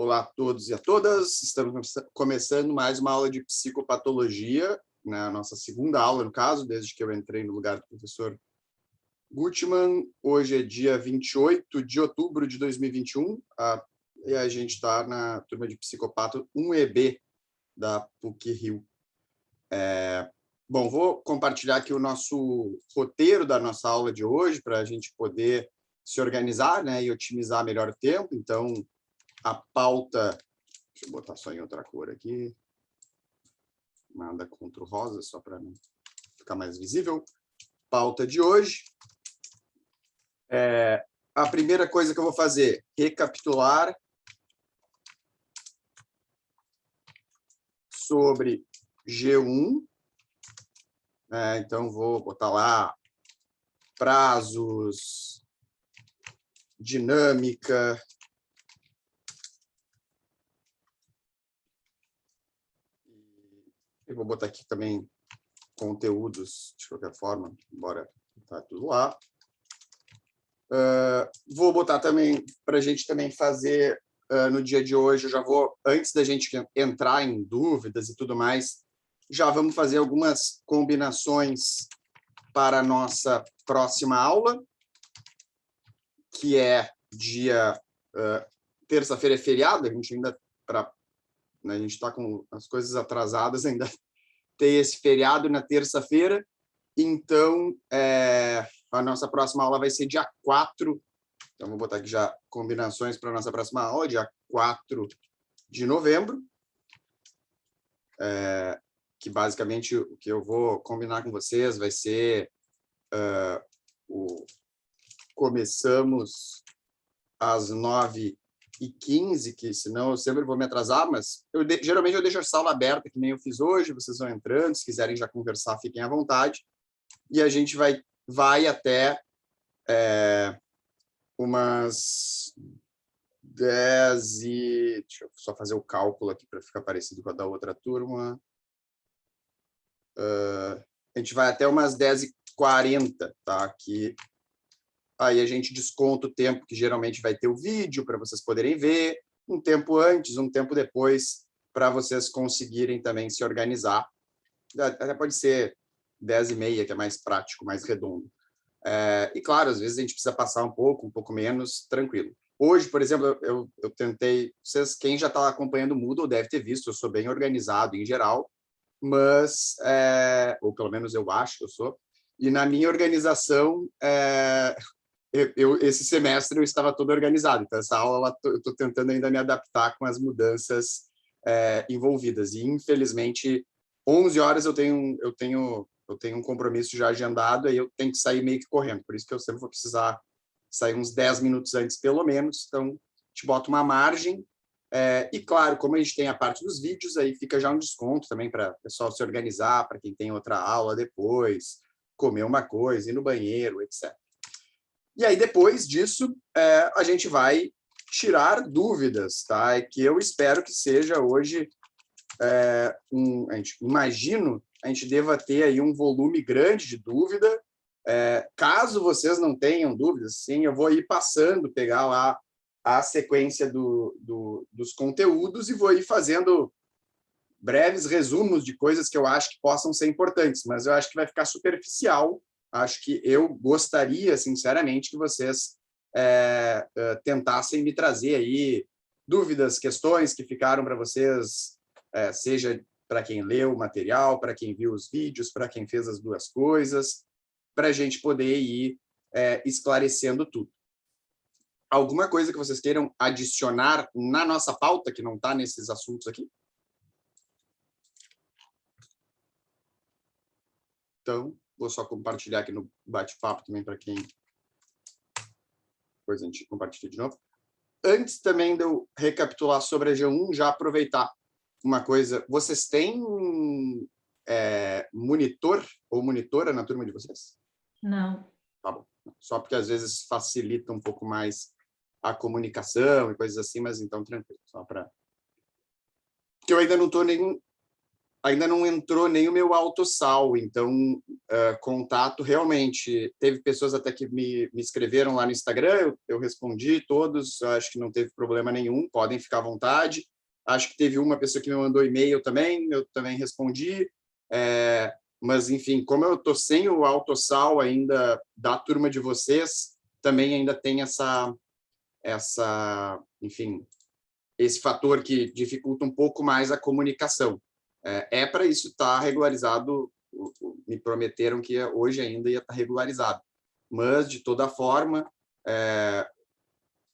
Olá a todos e a todas, estamos começando mais uma aula de psicopatologia, na nossa segunda aula, no caso, desde que eu entrei no lugar do professor Gutmann. Hoje é dia 28 de outubro de 2021, e a gente está na turma de psicopato 1EB da PUC-Rio. Bom, vou compartilhar aqui o nosso roteiro da nossa aula de hoje, para a gente poder se organizar, né, e otimizar melhor o tempo. Então, a pauta, deixa eu botar só em outra cor aqui, nada contra o rosa, só para ficar mais visível. Pauta de hoje. A primeira coisa que eu vou fazer, recapitular sobre G1. Então, vou botar lá prazos, dinâmica, eu vou botar aqui também conteúdos, de qualquer forma, embora tá tudo lá. Vou botar também, para a gente também fazer no dia de hoje, eu já vou, antes da gente entrar em dúvidas e tudo mais, já vamos fazer algumas combinações para a nossa próxima aula, que é dia... terça-feira é feriado, a gente ainda... a gente está com as coisas atrasadas, ainda tem esse feriado na terça-feira, então a nossa próxima aula vai ser dia 4, então vou botar aqui já combinações para a nossa próxima aula, dia 4 de novembro, que basicamente o que eu vou combinar com vocês vai ser começamos às 9h15, que senão eu sempre vou me atrasar, mas geralmente eu deixo a sala aberta, que nem eu fiz hoje, vocês vão entrando, se quiserem já conversar, fiquem à vontade, e a gente vai até umas 10 e... Deixa eu só fazer o cálculo aqui para ficar parecido com a da outra turma. A gente vai até umas 10h40, tá? Aí a gente desconta o tempo que geralmente vai ter o vídeo para vocês poderem ver, um tempo antes, um tempo depois, para vocês conseguirem também se organizar. Até pode ser 10h30, que é mais prático, mais redondo. E claro, às vezes a gente precisa passar um pouco menos, tranquilo. Hoje, por exemplo, eu tentei... quem já está acompanhando o Moodle deve ter visto, eu sou bem organizado em geral, mas, ou pelo menos eu acho que eu sou, e na minha organização... esse semestre eu estava todo organizado, então essa aula eu estou tentando ainda me adaptar com as mudanças envolvidas, e infelizmente 11 horas eu tenho um compromisso já agendado, aí eu tenho que sair meio que correndo, por isso que eu sempre vou precisar sair uns 10 minutos antes pelo menos, então te bota uma margem, e claro, como a gente tem a parte dos vídeos, aí fica já um desconto também para o pessoal se organizar, para quem tem outra aula depois, comer uma coisa, ir no banheiro, etc. E aí, depois disso, a gente vai tirar dúvidas, tá? Que eu espero que seja hoje, imagino, a gente deva ter aí um volume grande de dúvida. Caso vocês não tenham dúvidas, sim, eu vou ir passando, pegar lá a sequência dos conteúdos e vou ir fazendo breves resumos de coisas que eu acho que possam ser importantes, mas eu acho que vai ficar superficial. Acho que eu gostaria, sinceramente, que vocês tentassem me trazer aí dúvidas, questões que ficaram para vocês, seja para quem leu o material, para quem viu os vídeos, para quem fez as duas coisas, para a gente poder ir esclarecendo tudo. Alguma coisa que vocês queiram adicionar na nossa pauta, que não está nesses assuntos aqui? Então, vou só compartilhar aqui no bate-papo também para quem... Depois a gente compartilha de novo. Antes também de eu recapitular sobre a G1, já aproveitar uma coisa. Vocês têm monitor ou monitora na turma de vocês? Não. Tá bom. Só porque às vezes facilita um pouco mais a comunicação e coisas assim, mas então tranquilo. Só para... Porque eu ainda não estou nem... ainda não entrou nem o meu autosal, então contato realmente. Teve pessoas até que me escreveram lá no Instagram, eu respondi todos, acho que não teve problema nenhum, podem ficar à vontade. Acho que teve uma pessoa que me mandou e-mail também, eu também respondi. Mas, enfim, como eu estou sem o autosal ainda da turma de vocês, também ainda tem enfim, esse fator que dificulta um pouco mais a comunicação. Para isso estar regularizado, me prometeram que hoje ainda ia estar regularizado. Mas, de toda forma,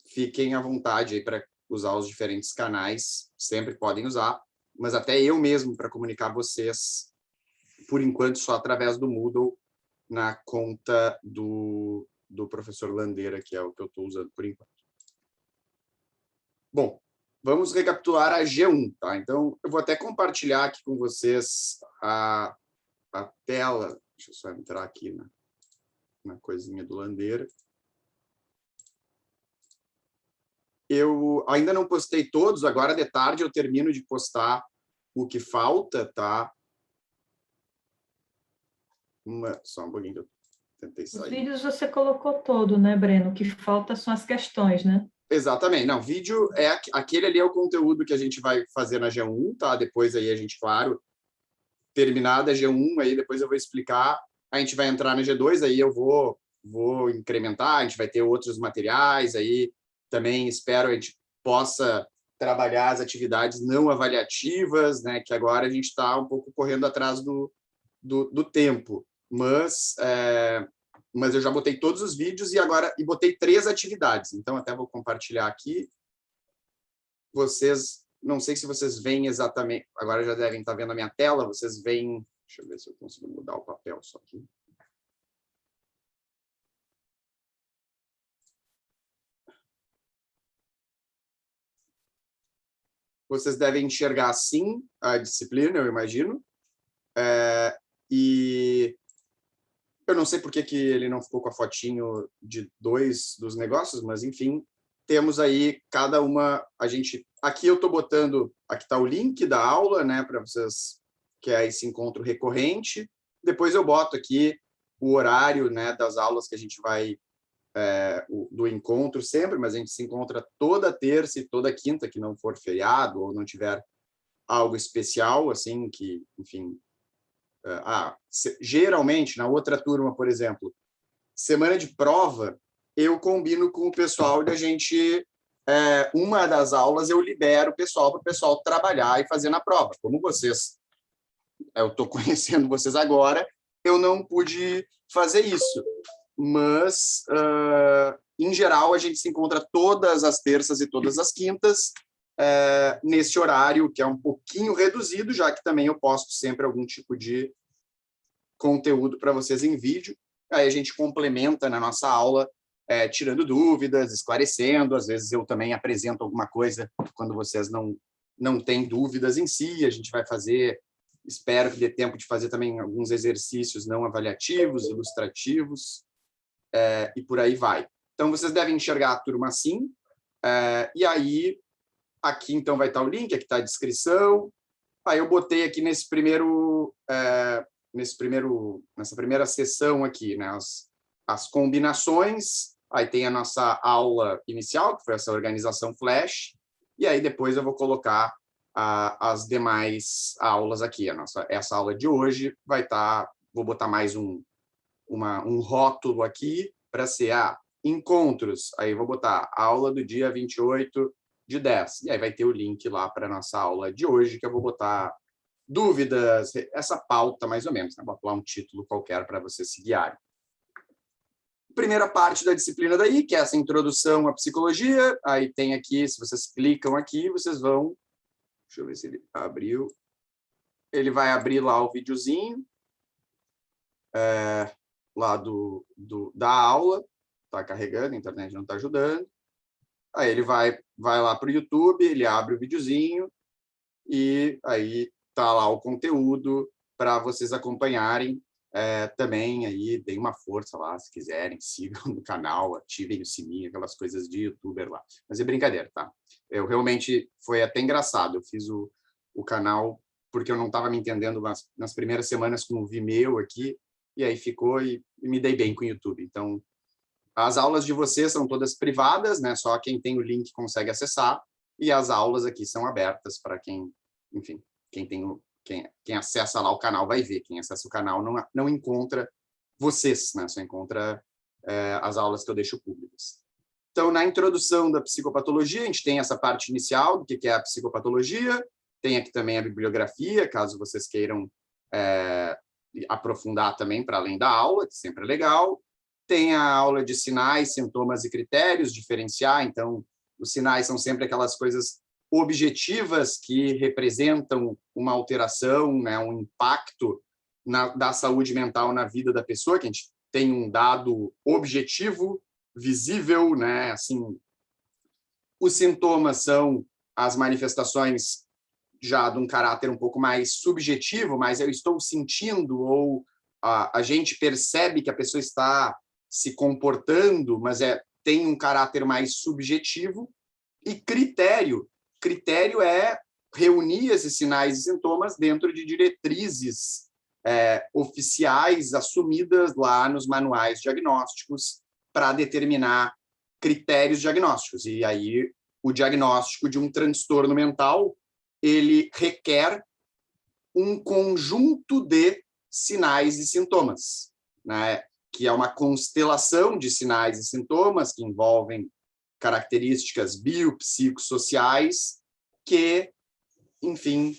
fiquem à vontade para usar os diferentes canais, sempre podem usar, mas até eu mesmo, para comunicar vocês, por enquanto, só através do Moodle, na conta do professor Landeira, que é o que eu estou usando por enquanto. Bom, vamos recapitular a G1, tá? Então, eu vou até compartilhar aqui com vocês a tela. Deixa eu só entrar aqui na coisinha do Landeira. Eu ainda não postei todos, agora de tarde eu termino de postar o que falta, tá? Só um pouquinho que eu tentei sair. Os vídeos você colocou todo, né, Breno? O que falta são as questões, né? Exatamente. Não, vídeo aquele ali é o conteúdo que a gente vai fazer na G1, tá? Depois aí a gente, claro, terminada a G1, aí depois eu vou explicar, a gente vai entrar na G2, aí eu vou incrementar, a gente vai ter outros materiais, aí também espero a gente possa trabalhar as atividades não avaliativas, né, que agora a gente está um pouco correndo atrás do tempo, mas eu já botei todos os vídeos e botei 3 atividades, então até vou compartilhar aqui. Vocês, não sei se vocês veem exatamente, agora já devem estar vendo a minha tela, vocês veem, deixa eu ver se eu consigo mudar o papel só aqui. Vocês devem enxergar assim a disciplina, eu imagino. E eu não sei por que ele não ficou com a fotinho de 2 dos negócios, mas, enfim, temos aí cada uma. Aqui eu estou botando, aqui está o link da aula, né, para vocês, que é esse encontro recorrente. Depois eu boto aqui o horário, né, das aulas que a gente vai, do encontro sempre, mas a gente se encontra toda terça e toda quinta, que não for feriado ou não tiver algo especial, assim, que, enfim. Geralmente, na outra turma, por exemplo, semana de prova, eu combino com o pessoal da gente, uma das aulas eu libero o pessoal para o pessoal trabalhar e fazer na prova. Como eu estou conhecendo vocês agora, eu não pude fazer isso. Mas, em geral, a gente se encontra todas as terças e todas as quintas, nesse horário, que é um pouquinho reduzido, já que também eu posto sempre algum tipo de conteúdo para vocês em vídeo. Aí a gente complementa na nossa aula, tirando dúvidas, esclarecendo. Às vezes eu também apresento alguma coisa quando vocês não têm dúvidas em si. A gente vai fazer, espero que dê tempo de fazer também alguns exercícios não avaliativos, ilustrativos, e por aí vai. Então, vocês devem enxergar a turma assim, e aí, aqui então vai estar o link, aqui está a descrição. Aí eu botei aqui nessa primeira sessão aqui, né, as combinações, aí tem a nossa aula inicial, que foi essa organização Flash, e aí depois eu vou colocar as demais aulas aqui. Essa aula de hoje vai estar, vou botar mais um rótulo aqui para ser encontros, aí vou botar aula do dia 28/10, e aí vai ter o link lá para a nossa aula de hoje, que eu vou botar dúvidas, essa pauta mais ou menos, né? Vou botar um título qualquer para vocês se guiarem. Primeira parte da disciplina daí, que é essa introdução à psicologia, aí tem aqui, se vocês clicam aqui, vocês vão, deixa eu ver se ele abriu, ele vai abrir lá o videozinho, lá da aula, está carregando, a internet não está ajudando. Aí ele vai lá para o YouTube, ele abre o videozinho e aí está lá o conteúdo para vocês acompanharem. Também aí deem uma força lá, se quiserem, sigam no canal, ativem o sininho, aquelas coisas de youtuber lá. Mas é brincadeira, tá? Eu realmente, foi até engraçado, eu fiz o canal porque eu não estava me entendendo nas primeiras semanas com o Vimeo aqui, e aí ficou e me dei bem com o YouTube. Então, as aulas de vocês são todas privadas, né? Só quem tem o link consegue acessar, e as aulas aqui são abertas para quem, enfim, quem acessa lá o canal vai ver. Quem acessa o canal não encontra vocês, né? Só encontra as aulas que eu deixo públicas. Então, na introdução da psicopatologia, a gente tem essa parte inicial do que é a psicopatologia, tem aqui também a bibliografia, caso vocês queiram aprofundar também para além da aula, que sempre é legal. Tem a aula de sinais, sintomas e critérios, diferenciar. Então, os sinais são sempre aquelas coisas objetivas que representam uma alteração, né, um impacto da saúde mental na vida da pessoa, que a gente tem um dado objetivo, visível, né? Assim, os sintomas são as manifestações já de um caráter um pouco mais subjetivo, mas eu estou sentindo, ou a gente percebe que a pessoa está se comportando, mas tem um caráter mais subjetivo. E critério é reunir esses sinais e sintomas dentro de diretrizes oficiais assumidas lá nos manuais diagnósticos para determinar critérios diagnósticos. E aí o diagnóstico de um transtorno mental, ele requer um conjunto de sinais e sintomas, né? Que é uma constelação de sinais e sintomas que envolvem características biopsicossociais que, enfim,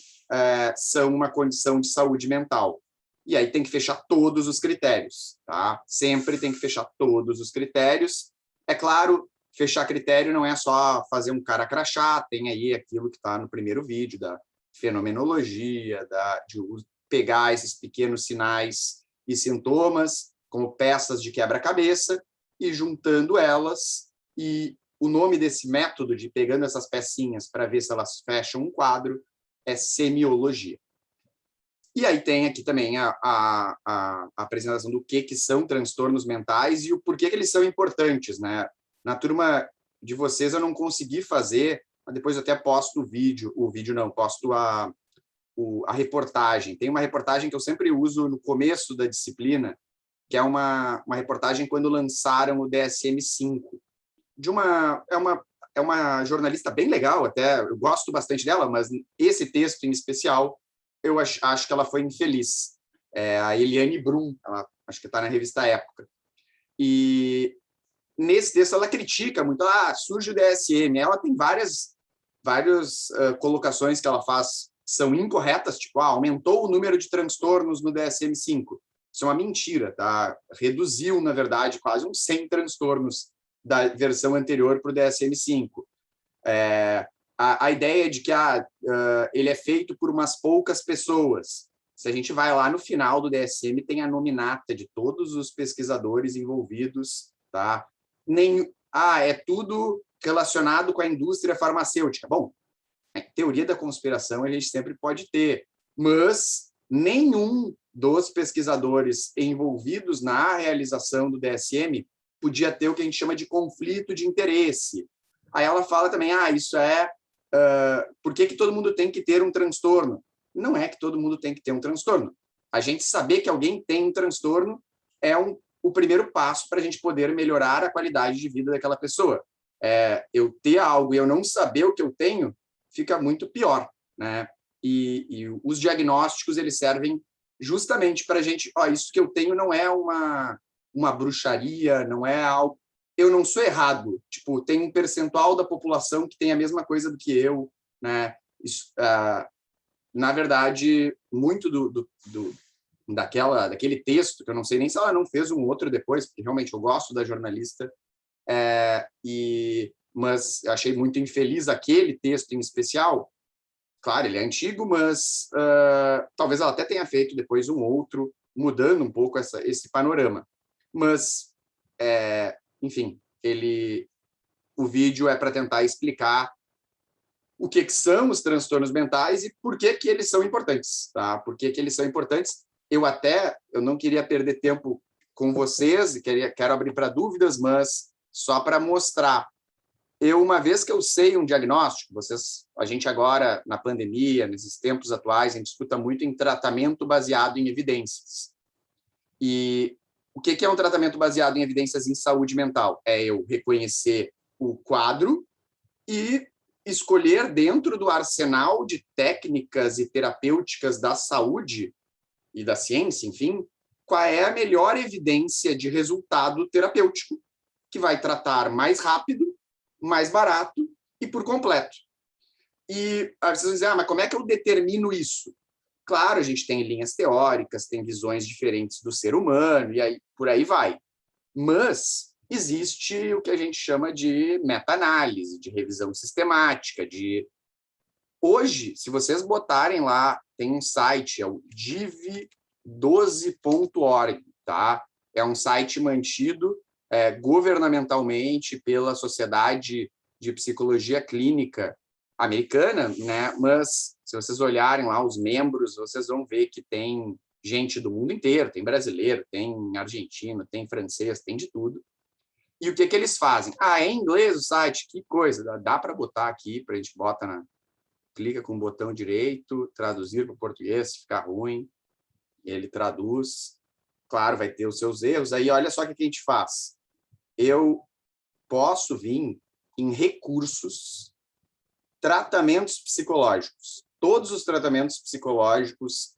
são uma condição de saúde mental. E aí tem que fechar todos os critérios, tá? Sempre tem que fechar todos os critérios. É claro, fechar critério não é só fazer um cara crachá, tem aí aquilo que está no primeiro vídeo, da fenomenologia, de pegar esses pequenos sinais e sintomas como peças de quebra-cabeça e juntando elas, e o nome desse método de pegando essas pecinhas para ver se elas fecham um quadro é semiologia. E aí tem aqui também a apresentação do que são transtornos mentais e o porquê que eles são importantes, né? Na turma de vocês eu não consegui fazer, mas depois eu até posto posto a reportagem. Tem uma reportagem que eu sempre uso no começo da disciplina, que é uma reportagem quando lançaram o DSM-5. É uma jornalista bem legal, até eu gosto bastante dela, mas esse texto em especial eu acho que ela foi infeliz. A Eliane Brum, acho que está na revista Época. E nesse texto ela critica muito, surge o DSM. Ela tem várias colocações que ela faz são incorretas, tipo, aumentou o número de transtornos no DSM-5. Isso é uma mentira, tá? Reduziu, na verdade, quase uns 100 transtornos da versão anterior para o DSM-5. A ideia de que ele é feito por umas poucas pessoas. Se a gente vai lá no final do DSM, tem a nominata de todos os pesquisadores envolvidos, tá? É tudo relacionado com a indústria farmacêutica. Bom, teoria da conspiração a gente sempre pode ter, mas nenhum dos pesquisadores envolvidos na realização do DSM podia ter o que a gente chama de conflito de interesse. Aí ela fala também, isso por que todo mundo tem que ter um transtorno? Não é que todo mundo tem que ter um transtorno. A gente saber que alguém tem um transtorno é o primeiro passo para a gente poder melhorar a qualidade de vida daquela pessoa. Eu ter algo e eu não saber o que eu tenho fica muito pior, né? E os diagnósticos eles servem justamente para a gente, isso que eu tenho não é uma bruxaria, não é algo, eu não sou errado, tipo, tem um percentual da população que tem a mesma coisa do que eu, né? Isso, na verdade, muito daquele texto, que eu não sei nem se ela não fez um outro depois, porque realmente eu gosto da jornalista, mas achei muito infeliz aquele texto em especial. Claro, ele é antigo, mas talvez ela até tenha feito depois um outro, mudando um pouco esse panorama. Mas, enfim, o vídeo é para tentar explicar o que são os transtornos mentais e por que eles são importantes, tá? Por que eles são importantes. Eu não queria perder tempo com vocês, quero abrir para dúvidas, mas só para mostrar uma vez que eu sei um diagnóstico, a gente agora, na pandemia, nesses tempos atuais, a gente escuta muito em tratamento baseado em evidências. E o que é um tratamento baseado em evidências em saúde mental? É eu reconhecer o quadro e escolher dentro do arsenal de técnicas e terapêuticas da saúde e da ciência, enfim, qual é a melhor evidência de resultado terapêutico que vai tratar mais rápido, mais barato e por completo. E aí vocês vão dizer, mas como é que eu determino isso? Claro, a gente tem linhas teóricas, tem visões diferentes do ser humano, e aí por aí vai. Mas existe o que a gente chama de meta-análise, de revisão sistemática, Hoje, se vocês botarem lá, tem um site, é o div12.org, tá? É um site mantido governamentalmente pela Sociedade de Psicologia Clínica Americana, né? Mas se vocês olharem lá os membros, vocês vão ver que tem gente do mundo inteiro, tem brasileiro, tem argentino, tem francês, tem de tudo. E o que eles fazem? É em inglês o site, que coisa, dá para botar aqui, para a gente clica com o botão direito, traduzir para o português, se ficar ruim, ele traduz. Claro, vai ter os seus erros. Aí, olha só o que a gente faz. Eu posso vir em recursos, tratamentos psicológicos. Todos os tratamentos psicológicos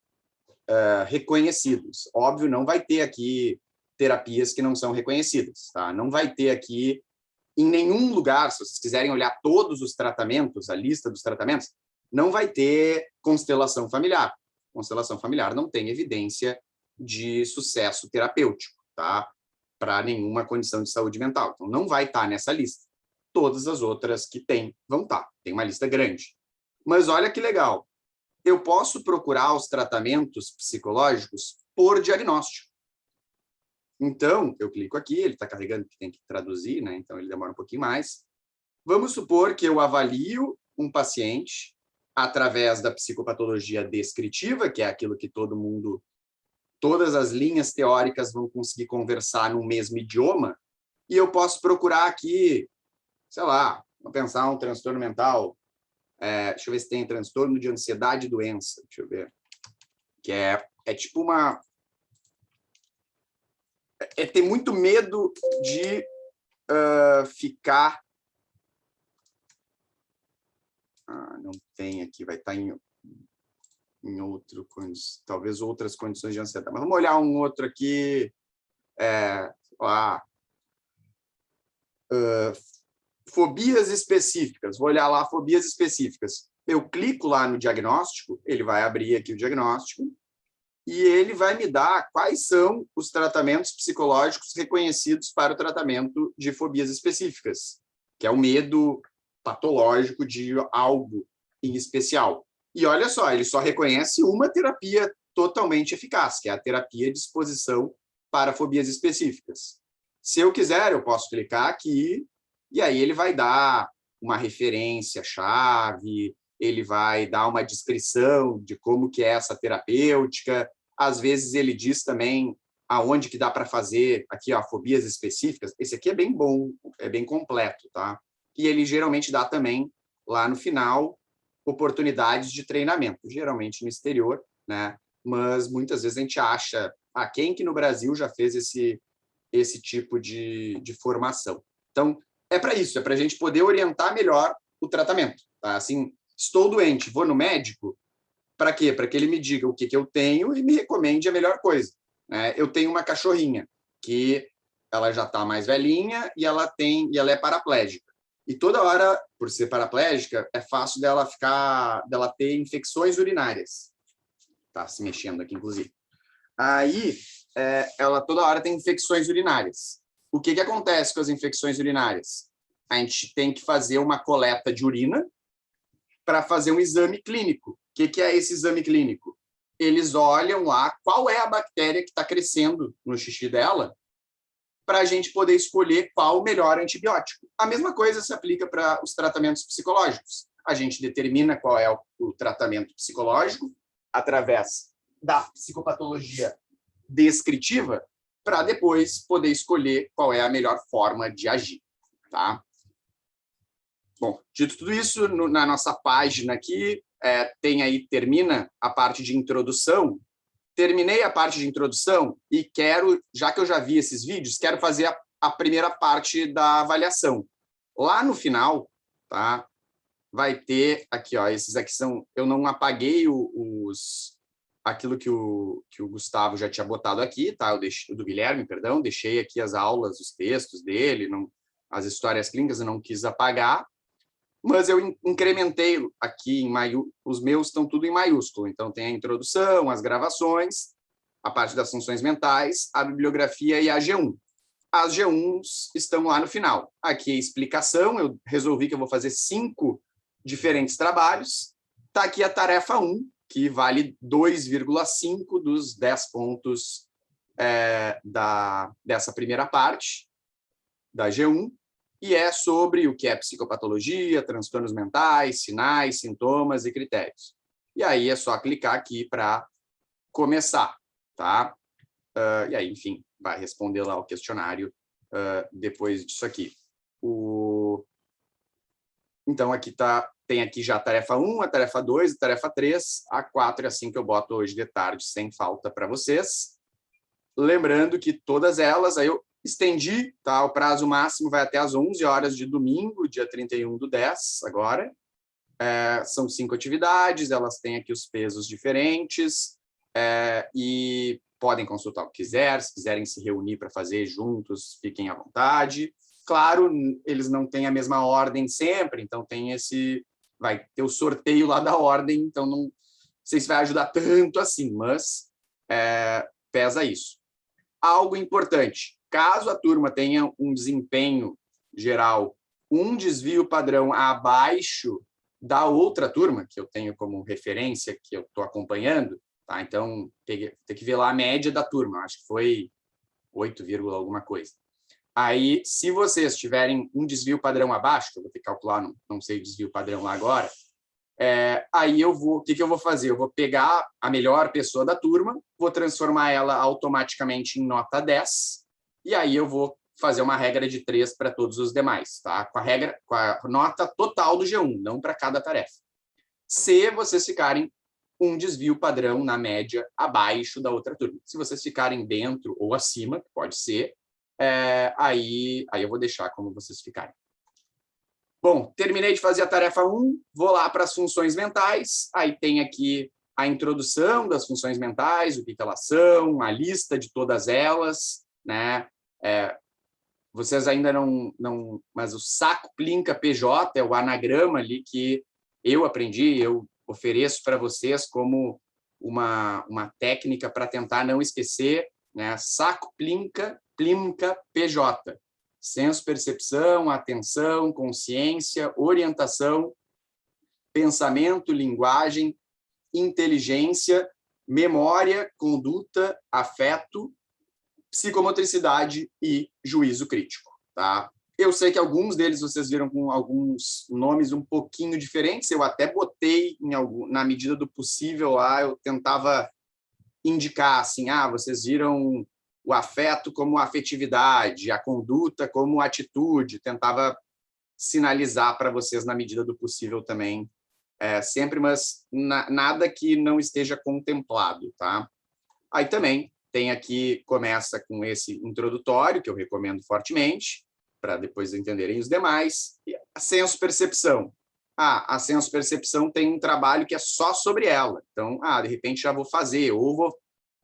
reconhecidos. Óbvio, não vai ter aqui terapias que não são reconhecidas. Tá? Não vai ter aqui, em nenhum lugar, se vocês quiserem olhar todos os tratamentos, a lista dos tratamentos, não vai ter constelação familiar. Constelação familiar não tem evidência de sucesso terapêutico, tá? Para nenhuma condição de saúde mental. Então, não vai estar nessa lista. Todas as outras que tem, vão estar. Tem uma lista grande. Mas olha que legal. Eu posso procurar os tratamentos psicológicos por diagnóstico. Então, eu clico aqui, ele está carregando, que tem que traduzir, né? Então ele demora um pouquinho mais. Vamos supor que eu avalio um paciente através da psicopatologia descritiva, que é aquilo que todas as linhas teóricas vão conseguir conversar no mesmo idioma, e eu posso procurar aqui, sei lá, vou pensar um transtorno mental, deixa eu ver se tem transtorno de ansiedade e doença, deixa eu ver, que é tipo ter muito medo de ficar... não tem aqui, vai estar em talvez outras condições de ansiedade. Mas vamos olhar um outro aqui. Fobias específicas. Vou olhar lá fobias específicas. Eu clico lá no diagnóstico, ele vai abrir aqui o diagnóstico, e ele vai me dar quais são os tratamentos psicológicos reconhecidos para o tratamento de fobias específicas, que é o medo patológico de algo em especial. E olha só, ele só reconhece uma terapia totalmente eficaz, que é a terapia de exposição para fobias específicas. Se eu quiser, eu posso clicar aqui, e aí ele vai dar uma referência-chave, ele vai dar uma descrição de como que é essa terapêutica. Às vezes ele diz também aonde que dá para fazer, aqui, ó, fobias específicas. Esse aqui é bem bom, é bem completo, tá? E ele geralmente dá também, lá no final, oportunidades de treinamento, geralmente no exterior, né? Mas muitas vezes a gente acha, quem que no Brasil já fez esse tipo de formação? Então, é para isso, é para a gente poder orientar melhor o tratamento, tá? Assim, estou doente, vou no médico, para quê? Para que ele me diga o que eu tenho e me recomende a melhor coisa, né? Eu tenho uma cachorrinha que ela já está mais velhinha e ela é paraplégica. E toda hora, por ser paraplégica, é fácil dela ter infecções urinárias. Tá se mexendo aqui, inclusive. Aí, ela toda hora tem infecções urinárias. O que acontece com as infecções urinárias? A gente tem que fazer uma coleta de urina para fazer um exame clínico. O que é esse exame clínico? Eles olham lá qual é a bactéria que está crescendo no xixi dela, para a gente poder escolher qual o melhor antibiótico. A mesma coisa se aplica para os tratamentos psicológicos. A gente determina qual é o tratamento psicológico através da psicopatologia descritiva, para depois poder escolher qual é a melhor forma de agir, tá? Bom, dito tudo isso, na nossa página aqui, tem aí, termina a parte de introdução. Terminei a parte de introdução e quero, já que eu já vi esses vídeos, quero fazer a primeira parte da avaliação. Lá no final, tá, vai ter aqui, ó, esses aqui são, eu não apaguei aquilo que o Gustavo já tinha botado aqui, tá? Eu deixei, do Guilherme, perdão, deixei aqui as aulas, os textos dele, as histórias clínicas eu não quis apagar, mas eu incrementei aqui os meus estão tudo em maiúsculo, então tem a introdução, as gravações, a parte das funções mentais, a bibliografia e a G1. As G1s estão lá no final. Aqui a explicação, eu resolvi que eu vou fazer 5 diferentes trabalhos. Está aqui a tarefa 1, que vale 2,5 dos 10 pontos dessa primeira parte, da G1, e é sobre o que é psicopatologia, transtornos mentais, sinais, sintomas e critérios. E aí é só clicar aqui para começar, tá? E aí, enfim, vai responder lá o questionário depois disso aqui. Então, aqui tem aqui já a tarefa 1, a tarefa 2, a tarefa 3, a 4 é assim que eu boto hoje de tarde, sem falta para vocês. Lembrando que todas elas, aí eu estendi, tá? O prazo máximo vai até às 11 horas de domingo, dia 31/10, agora. São 5 atividades, elas têm aqui os pesos diferentes, e podem consultar o que quiser, se quiserem se reunir para fazer juntos, fiquem à vontade. Claro, eles não têm a mesma ordem sempre, então vai ter o sorteio lá da ordem, então não sei se vai ajudar tanto assim, mas pesa isso. Algo importante, caso a turma tenha um desempenho geral, um desvio padrão abaixo da outra turma, que eu tenho como referência, que eu estou acompanhando, tá? Então, tem que ver lá a média da turma, acho que foi 8, alguma coisa. Aí, se vocês tiverem um desvio padrão abaixo, que eu vou ter que calcular, não sei o desvio padrão lá agora, aí o que eu vou fazer? Eu vou pegar a melhor pessoa da turma, vou transformar ela automaticamente em nota 10, e aí eu vou fazer uma regra de 3 para todos os demais, tá? Com a nota total do G1, não para cada tarefa. Se vocês ficarem um desvio padrão na média abaixo da outra turma. Se vocês ficarem dentro ou acima, pode ser, aí eu vou deixar como vocês ficarem. Bom, terminei de fazer a tarefa 1, vou lá para as funções mentais, aí tem aqui a introdução das funções mentais, o que elas são, a lista de todas elas, né? Vocês ainda não... Mas o Saco Plinka PJ é o anagrama ali que eu aprendi, eu ofereço para vocês como uma técnica para tentar não esquecer, né? Saco Plinka PJ. Senso, percepção, atenção, consciência, orientação, pensamento, linguagem, inteligência, memória, conduta, afeto, psicomotricidade e juízo crítico, tá? Eu sei que alguns deles vocês viram com alguns nomes um pouquinho diferentes, eu até botei na medida do possível lá, eu tentava indicar assim, vocês viram o afeto como afetividade, a conduta como atitude, tentava sinalizar para vocês na medida do possível também, sempre, mas nada que não esteja contemplado, tá? Aí também tem aqui, começa com esse introdutório, que eu recomendo fortemente, para depois entenderem os demais, e a senso-percepção. A senso-percepção tem um trabalho que é só sobre ela, então, de repente já vou fazer, ou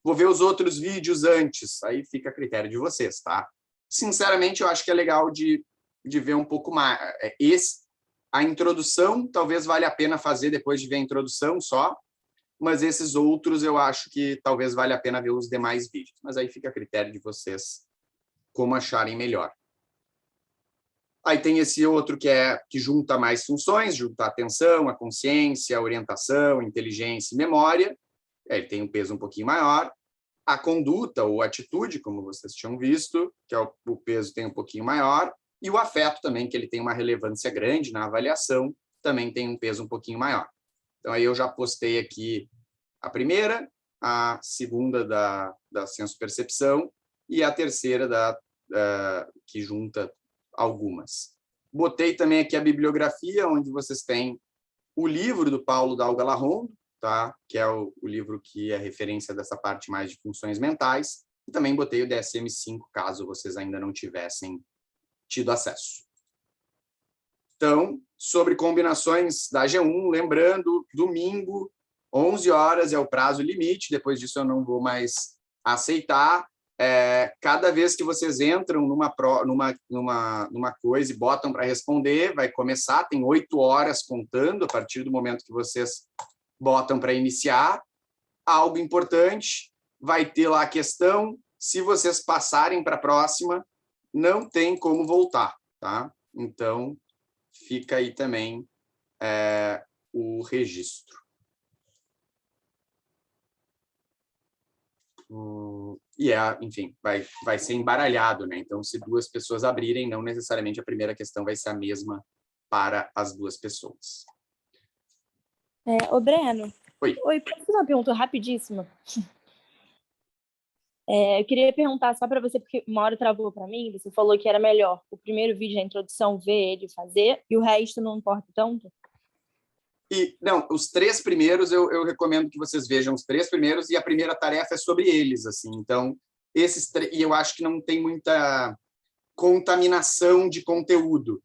vou ver os outros vídeos antes, aí fica a critério de vocês, tá? Sinceramente, eu acho que é legal de ver um pouco mais. A introdução talvez valha a pena fazer depois de ver a introdução só, mas esses outros eu acho que talvez valha a pena ver os demais vídeos. Mas aí fica a critério de vocês como acharem melhor. Aí tem esse outro que junta mais funções, junta a atenção, a consciência, a orientação, a inteligência e memória. Ele tem um peso um pouquinho maior. A conduta ou atitude, como vocês tinham visto, que o peso tem um pouquinho maior. E o afeto também, que ele tem uma relevância grande na avaliação, também tem um peso um pouquinho maior. Então, aí eu já postei aqui a primeira, a segunda da senso-percepção e a terceira que junta algumas. Botei também aqui a bibliografia, onde vocês têm o livro do Paulo Dalga-Larrondo, tá? Que é o livro que é referência dessa parte mais de funções mentais. E também botei o DSM-5, caso vocês ainda não tivessem tido acesso. Então, sobre combinações da G1, lembrando, domingo, 11 horas é o prazo limite, depois disso eu não vou mais aceitar. Cada vez que vocês entram numa coisa e botam para responder, vai começar, tem 8 horas contando a partir do momento que vocês botam para iniciar. Algo importante, vai ter lá a questão, se vocês passarem para a próxima, não tem como voltar, tá? Então, fica aí também o registro. Enfim, vai ser embaralhado, né? Então, se 2 pessoas abrirem, não necessariamente a primeira questão vai ser a mesma para as 2 pessoas. Ô, Breno. Oi. Posso fazer uma pergunta rapidíssima? Eu queria perguntar só para você, porque uma hora travou para mim, você falou que era melhor o primeiro vídeo, a introdução, ver ele fazer, e o resto não importa tanto? Não, os 3 primeiros, eu recomendo que vocês vejam os 3 primeiros, e a primeira tarefa é sobre eles, assim. Então, e eu acho que não tem muita contaminação de conteúdo.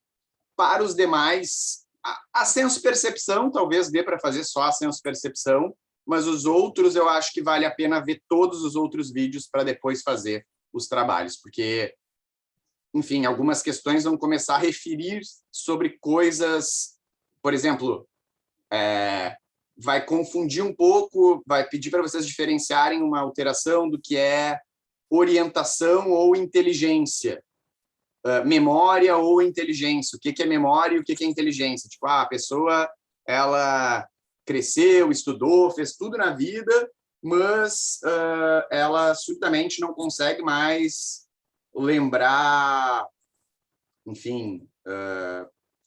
Para os demais, a senso-percepção, talvez dê para fazer só a senso-percepção, mas os outros eu acho que vale a pena ver todos os outros vídeos para depois fazer os trabalhos, porque, enfim, algumas questões vão começar a referir sobre coisas, por exemplo, vai confundir um pouco, vai pedir para vocês diferenciarem uma alteração do que é orientação ou inteligência, memória ou inteligência, o que é memória e o que é inteligência. Tipo, a pessoa, ela cresceu, estudou, fez tudo na vida, mas ela subitamente não consegue mais lembrar, enfim,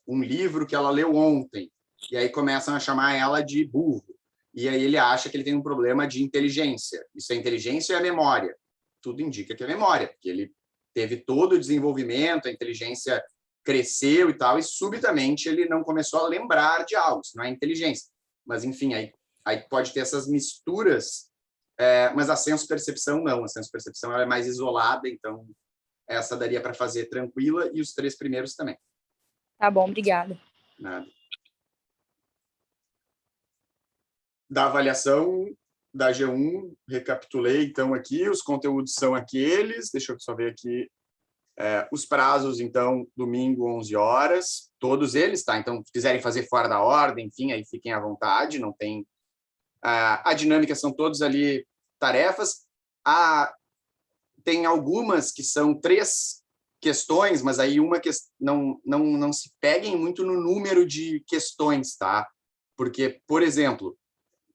um livro que ela leu ontem. E aí começam a chamar ela de burro. E aí ele acha que ele tem um problema de inteligência. Isso é inteligência ou é memória? Tudo indica que é memória, porque ele teve todo o desenvolvimento, a inteligência cresceu e tal, e subitamente ele não começou a lembrar de algo. Isso não é inteligência. Mas, enfim, aí pode ter essas misturas, mas a senso-percepção não. A senso-percepção ela é mais isolada, então essa daria para fazer tranquila, e os 3 primeiros também. Tá bom, obrigada. Nada. Da avaliação da G1, recapitulei, então, aqui, os conteúdos são aqueles, deixa eu só ver aqui, os prazos, então, domingo, 11 horas, todos eles, tá? Então, se quiserem fazer fora da ordem, enfim, aí fiquem à vontade, não tem... A dinâmica são todos ali tarefas. Tem algumas que são 3 questões, mas aí uma que não se peguem muito no número de questões, tá? Porque, por exemplo,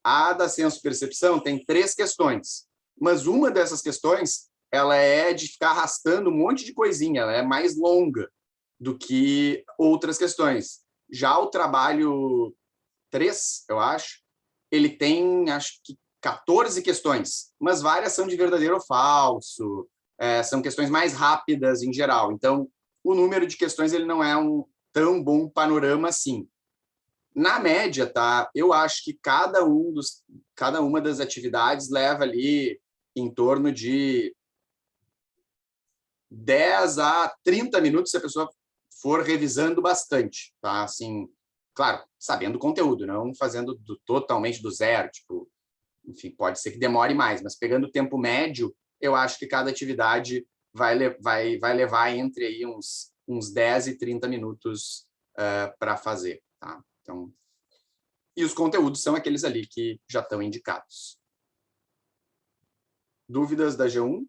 a da senso-percepção tem 3 questões, mas uma dessas questões ela é de ficar arrastando um monte de coisinha, ela é mais longa do que outras questões. Já o trabalho 3, eu acho, ele tem, acho que 14 questões, mas várias são de verdadeiro ou falso, são questões mais rápidas em geral. Então, o número de questões ele não é um tão bom panorama assim. Na média, tá? Eu acho que cada uma das atividades leva ali em torno de 10 a 30 minutos se a pessoa for revisando bastante, tá? Assim, claro, sabendo o conteúdo, não fazendo totalmente do zero, tipo, enfim, pode ser que demore mais, mas pegando o tempo médio, eu acho que cada atividade vai levar entre aí uns 10 e 30 minutos para fazer, tá? Então, e os conteúdos são aqueles ali que já estão indicados. Dúvidas da G1?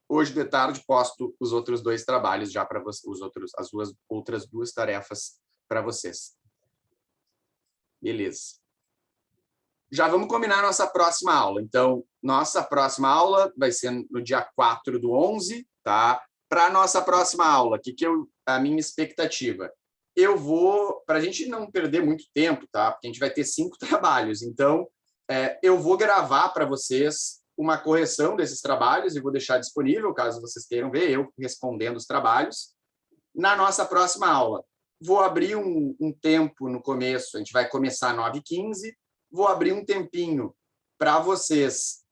Hoje de tarde posto os outros 2 trabalhos já para vocês, as outras 2 tarefas para vocês. Beleza. Já vamos combinar a nossa próxima aula. Então, nossa próxima aula vai ser no dia 4/11, tá? Para a nossa próxima aula, a minha expectativa? Eu vou, para a gente não perder muito tempo, tá? Porque a gente vai ter 5 trabalhos. Então, eu vou gravar para vocês uma correção desses trabalhos e vou deixar disponível, caso vocês queiram ver, eu respondendo os trabalhos, na nossa próxima aula. Vou abrir um tempo no começo, a gente vai começar às 9h15, vou abrir um tempinho para vocês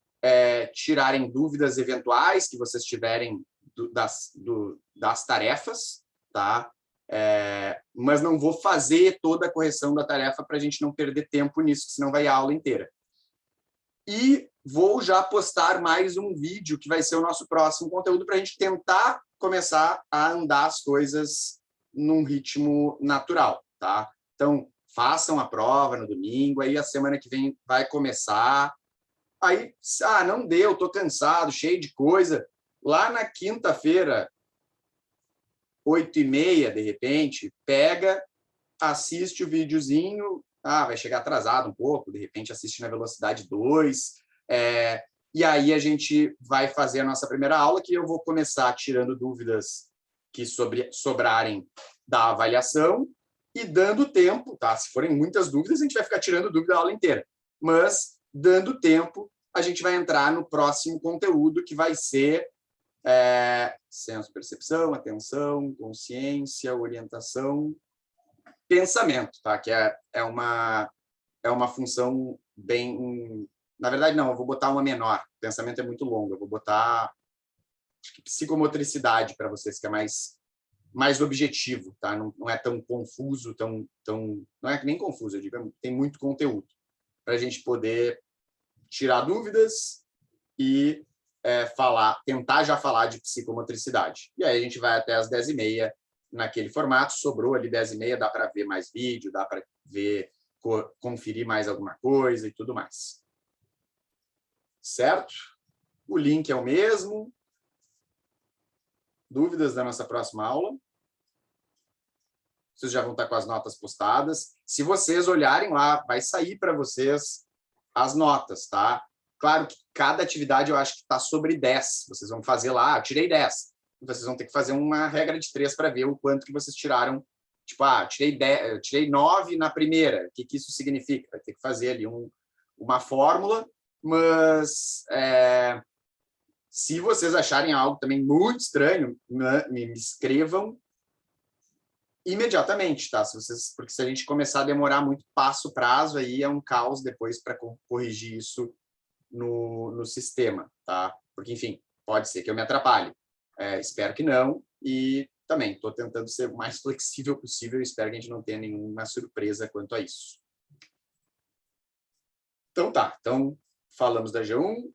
tirarem dúvidas eventuais que vocês tiverem das tarefas, tá? Mas não vou fazer toda a correção da tarefa para a gente não perder tempo nisso, senão vai a aula inteira. E vou já postar mais um vídeo, que vai ser o nosso próximo conteúdo, para a gente tentar começar a andar as coisas num ritmo natural, tá? Então, façam a prova no domingo, aí a semana que vem vai começar. Aí, não deu, estou cansado, cheio de coisa. Lá na quinta-feira, 8h30, de repente, pega, assiste o videozinho, vai chegar atrasado um pouco, de repente assiste na velocidade 2, e aí a gente vai fazer a nossa primeira aula, que eu vou começar tirando dúvidas que sobrarem da avaliação e dando tempo, tá? Se forem muitas dúvidas, a gente vai ficar tirando dúvida a aula inteira, mas dando tempo, a gente vai entrar no próximo conteúdo, que vai ser senso, percepção, atenção, consciência, orientação, pensamento, tá? Que é uma função bem... Na verdade, não, eu vou botar uma menor. O pensamento é muito longo. Eu vou botar psicomotricidade para vocês, que é mais objetivo, tá? Não é tão confuso, não é nem confuso, eu digo, tem muito conteúdo para a gente poder tirar dúvidas e tentar já falar de psicomotricidade. E aí a gente vai até às 10h30 naquele formato, sobrou ali 10h30, dá para ver mais vídeo, dá para ver, conferir mais alguma coisa e tudo mais. Certo? O link é o mesmo. Dúvidas da nossa próxima aula? Vocês já vão estar com as notas postadas. Se vocês olharem lá, vai sair para vocês as notas, tá? Claro que cada atividade eu acho que está sobre 10. Vocês vão fazer lá, eu tirei 10. Vocês vão ter que fazer uma regra de 3 para ver o quanto que vocês tiraram. Tipo, eu tirei 9 na primeira. O que isso significa? Vai ter que fazer ali uma fórmula, mas se vocês acharem algo também muito estranho, me escrevam imediatamente, tá? Porque se a gente começar a demorar muito prazo, aí é um caos depois para corrigir isso no sistema, tá? Porque, enfim, pode ser que eu me atrapalhe. Espero que não. E também estou tentando ser o mais flexível possível. Espero que a gente não tenha nenhuma surpresa quanto a isso. Então, tá. Então, falamos da G1,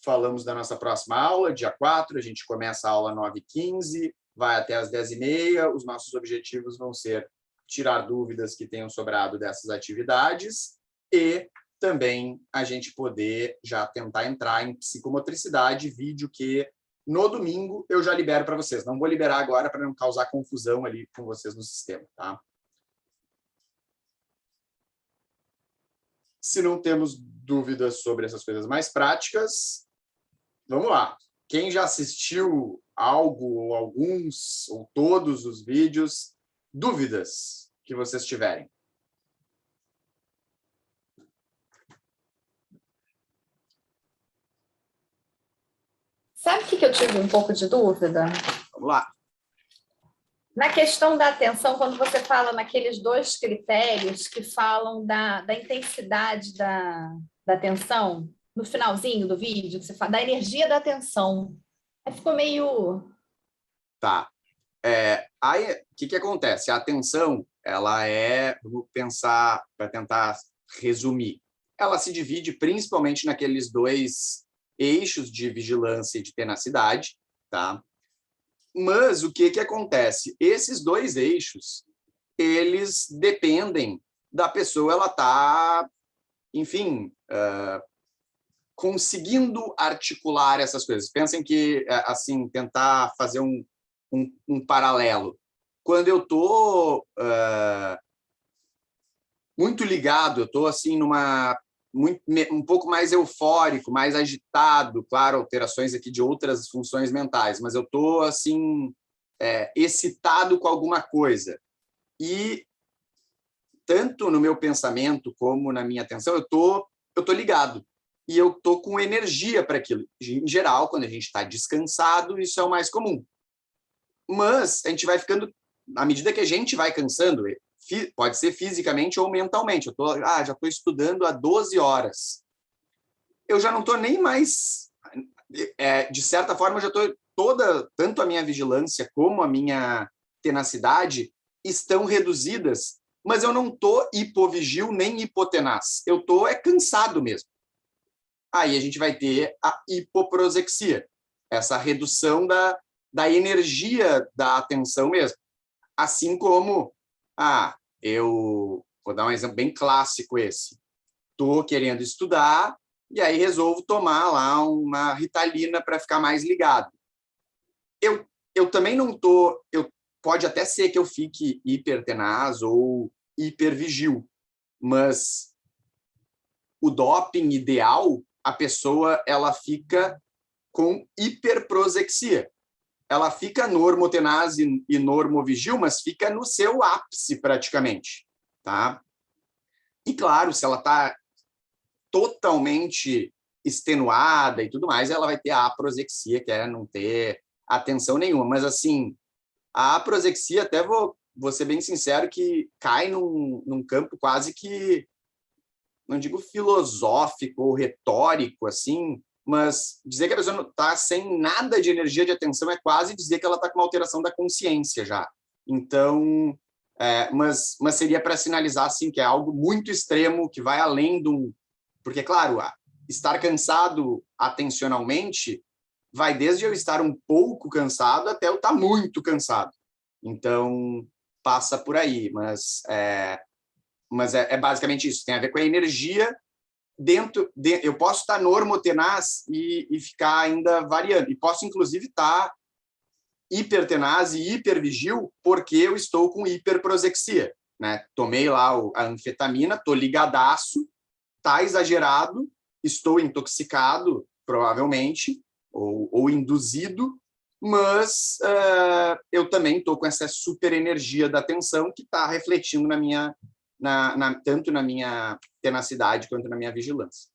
falamos da nossa próxima aula, dia 4. A gente começa a aula 9h15, vai até às 10h30. Os nossos objetivos vão ser tirar dúvidas que tenham sobrado dessas atividades e também a gente poder já tentar entrar em psicomotricidade, vídeo que no domingo eu já libero para vocês. Não vou liberar agora para não causar confusão ali com vocês no sistema, tá? Se não temos dúvidas sobre essas coisas mais práticas, vamos lá. Quem já assistiu algo, ou alguns, ou todos os vídeos, dúvidas que vocês tiverem? Sabe o que eu tive um pouco de dúvida? Vamos lá. Na questão da atenção, quando você fala naqueles 2 critérios que falam da intensidade da atenção, no finalzinho do vídeo, que você fala da energia da atenção, aí ficou meio... Tá. Aí, o que acontece? A atenção, ela vamos pensar, para tentar resumir, ela se divide principalmente naqueles 2 eixos de vigilância e de tenacidade, tá? Mas o que acontece? Esses 2 eixos, eles dependem da pessoa, ela tá, enfim, conseguindo articular essas coisas. Pensem que, assim, tentar fazer um paralelo. Quando eu tô muito ligado, eu tô assim um pouco mais eufórico, mais agitado, claro, alterações aqui de outras funções mentais, mas eu estou assim, excitado com alguma coisa. E tanto no meu pensamento como na minha atenção, eu tô ligado. e eu tô com energia para aquilo. Em geral, quando a gente está descansado, isso é o mais comum. Mas a gente vai ficando, à medida que a gente vai cansando, pode ser fisicamente ou mentalmente. Já estou estudando há 12 horas. Eu já não estou nem mais... de certa forma, eu já estou tanto a minha vigilância como a minha tenacidade estão reduzidas, mas eu não estou hipovigil nem hipotenaz. Eu estou cansado mesmo. Aí a gente vai ter a hipoprosexia, essa redução da energia da atenção mesmo. Assim como, eu vou dar um exemplo bem clássico esse. Estou querendo estudar e aí resolvo tomar lá uma Ritalina para ficar mais ligado. Eu também não estou... Pode até ser que eu fique hipertenaz ou hipervigil, mas o doping ideal, a pessoa ela fica com hiperprosexia. Ela fica normotenaz e normovigil, mas fica no seu ápice praticamente, tá? E claro, se ela está totalmente extenuada e tudo mais, ela vai ter a aprosexia, que é não ter atenção nenhuma. Mas assim, a aprosexia, até vou ser bem sincero, que cai num campo quase que, não digo filosófico ou retórico, assim, mas dizer que a pessoa está sem nada de energia de atenção é quase dizer que ela está com uma alteração da consciência já. Então, mas seria para sinalizar assim, que é algo muito extremo, que vai além do... Porque, claro, estar cansado atencionalmente vai desde eu estar um pouco cansado até eu estar muito cansado. Então, passa por aí, mas é basicamente isso. Tem a ver com a energia eu posso estar normotenaz e ficar ainda variando. E posso, inclusive, estar hipertenaz e hipervigil porque eu estou com hiperprosexia, né? Tomei lá a anfetamina, estou ligadaço, está exagerado, estou intoxicado, provavelmente, ou induzido, mas eu também estou com essa super energia da atenção que está refletindo na minha... tanto na minha tenacidade quanto na minha vigilância.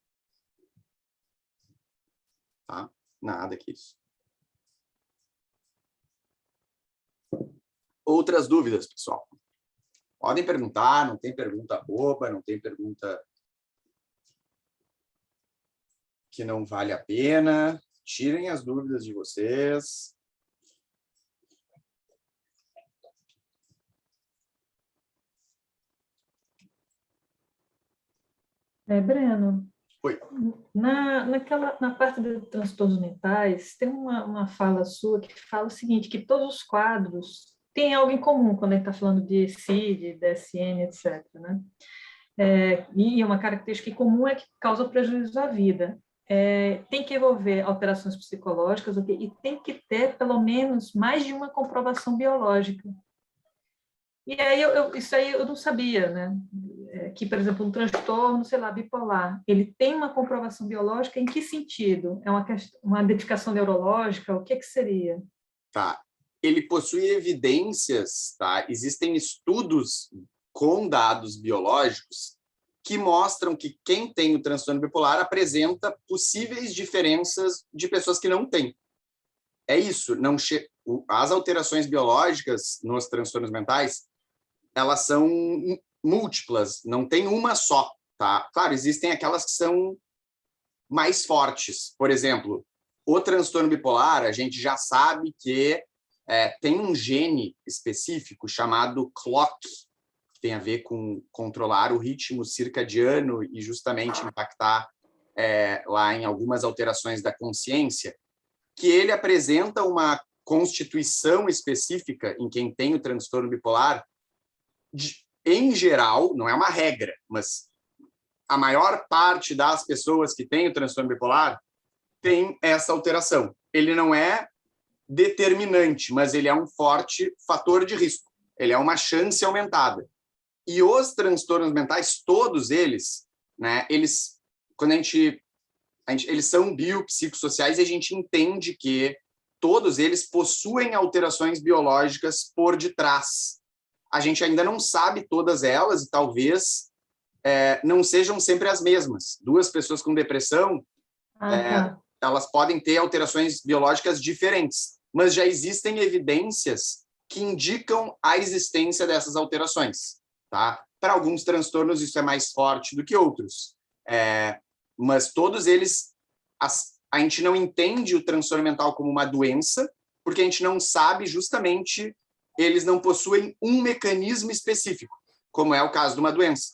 Tá? Nada que isso. Outras dúvidas, pessoal? Podem perguntar, não tem pergunta boba, não tem pergunta que não vale a pena. Tirem as dúvidas de vocês. Breno, Oi. na parte de transtornos mentais, tem uma fala sua que fala o seguinte, que todos os quadros têm algo em comum quando a gente está falando de CID, DSM, etc., né? E uma característica comum é que causa prejuízo à vida. Tem que envolver alterações psicológicas, e tem que ter, pelo menos, mais de uma comprovação biológica. E aí, isso aí eu não sabia, né? Que, por exemplo, um transtorno, sei lá, bipolar, ele tem uma comprovação biológica em que sentido? É uma identificação neurológica? O que seria? Tá. Ele possui evidências, tá? Existem estudos com dados biológicos que mostram que quem tem o transtorno bipolar apresenta possíveis diferenças de pessoas que não têm. É isso. As alterações biológicas nos transtornos mentais, elas são múltiplas, não tem uma só, tá? Claro, existem aquelas que são mais fortes. Por exemplo, o transtorno bipolar, a gente já sabe que tem um gene específico chamado clock, que tem a ver com controlar o ritmo circadiano e justamente impactar lá em algumas alterações da consciência, que ele apresenta uma constituição específica em quem tem o transtorno bipolar, em geral, não é uma regra, mas a maior parte das pessoas que têm o transtorno bipolar tem essa alteração. Ele não é determinante, mas ele é um forte fator de risco. Ele é uma chance aumentada. E os transtornos mentais, todos eles, né, quando eles são biopsicossociais e a gente entende que todos eles possuem alterações biológicas por detrás. A gente ainda não sabe todas elas e talvez não sejam sempre as mesmas. Duas pessoas com depressão, Tá. elas podem ter alterações biológicas diferentes, mas já existem evidências que indicam a existência dessas alterações, tá? Para alguns transtornos isso é mais forte do que outros, mas todos eles, a gente não entende o transtorno mental como uma doença, porque a gente não sabe justamente, eles não possuem um mecanismo específico, como é o caso de uma doença.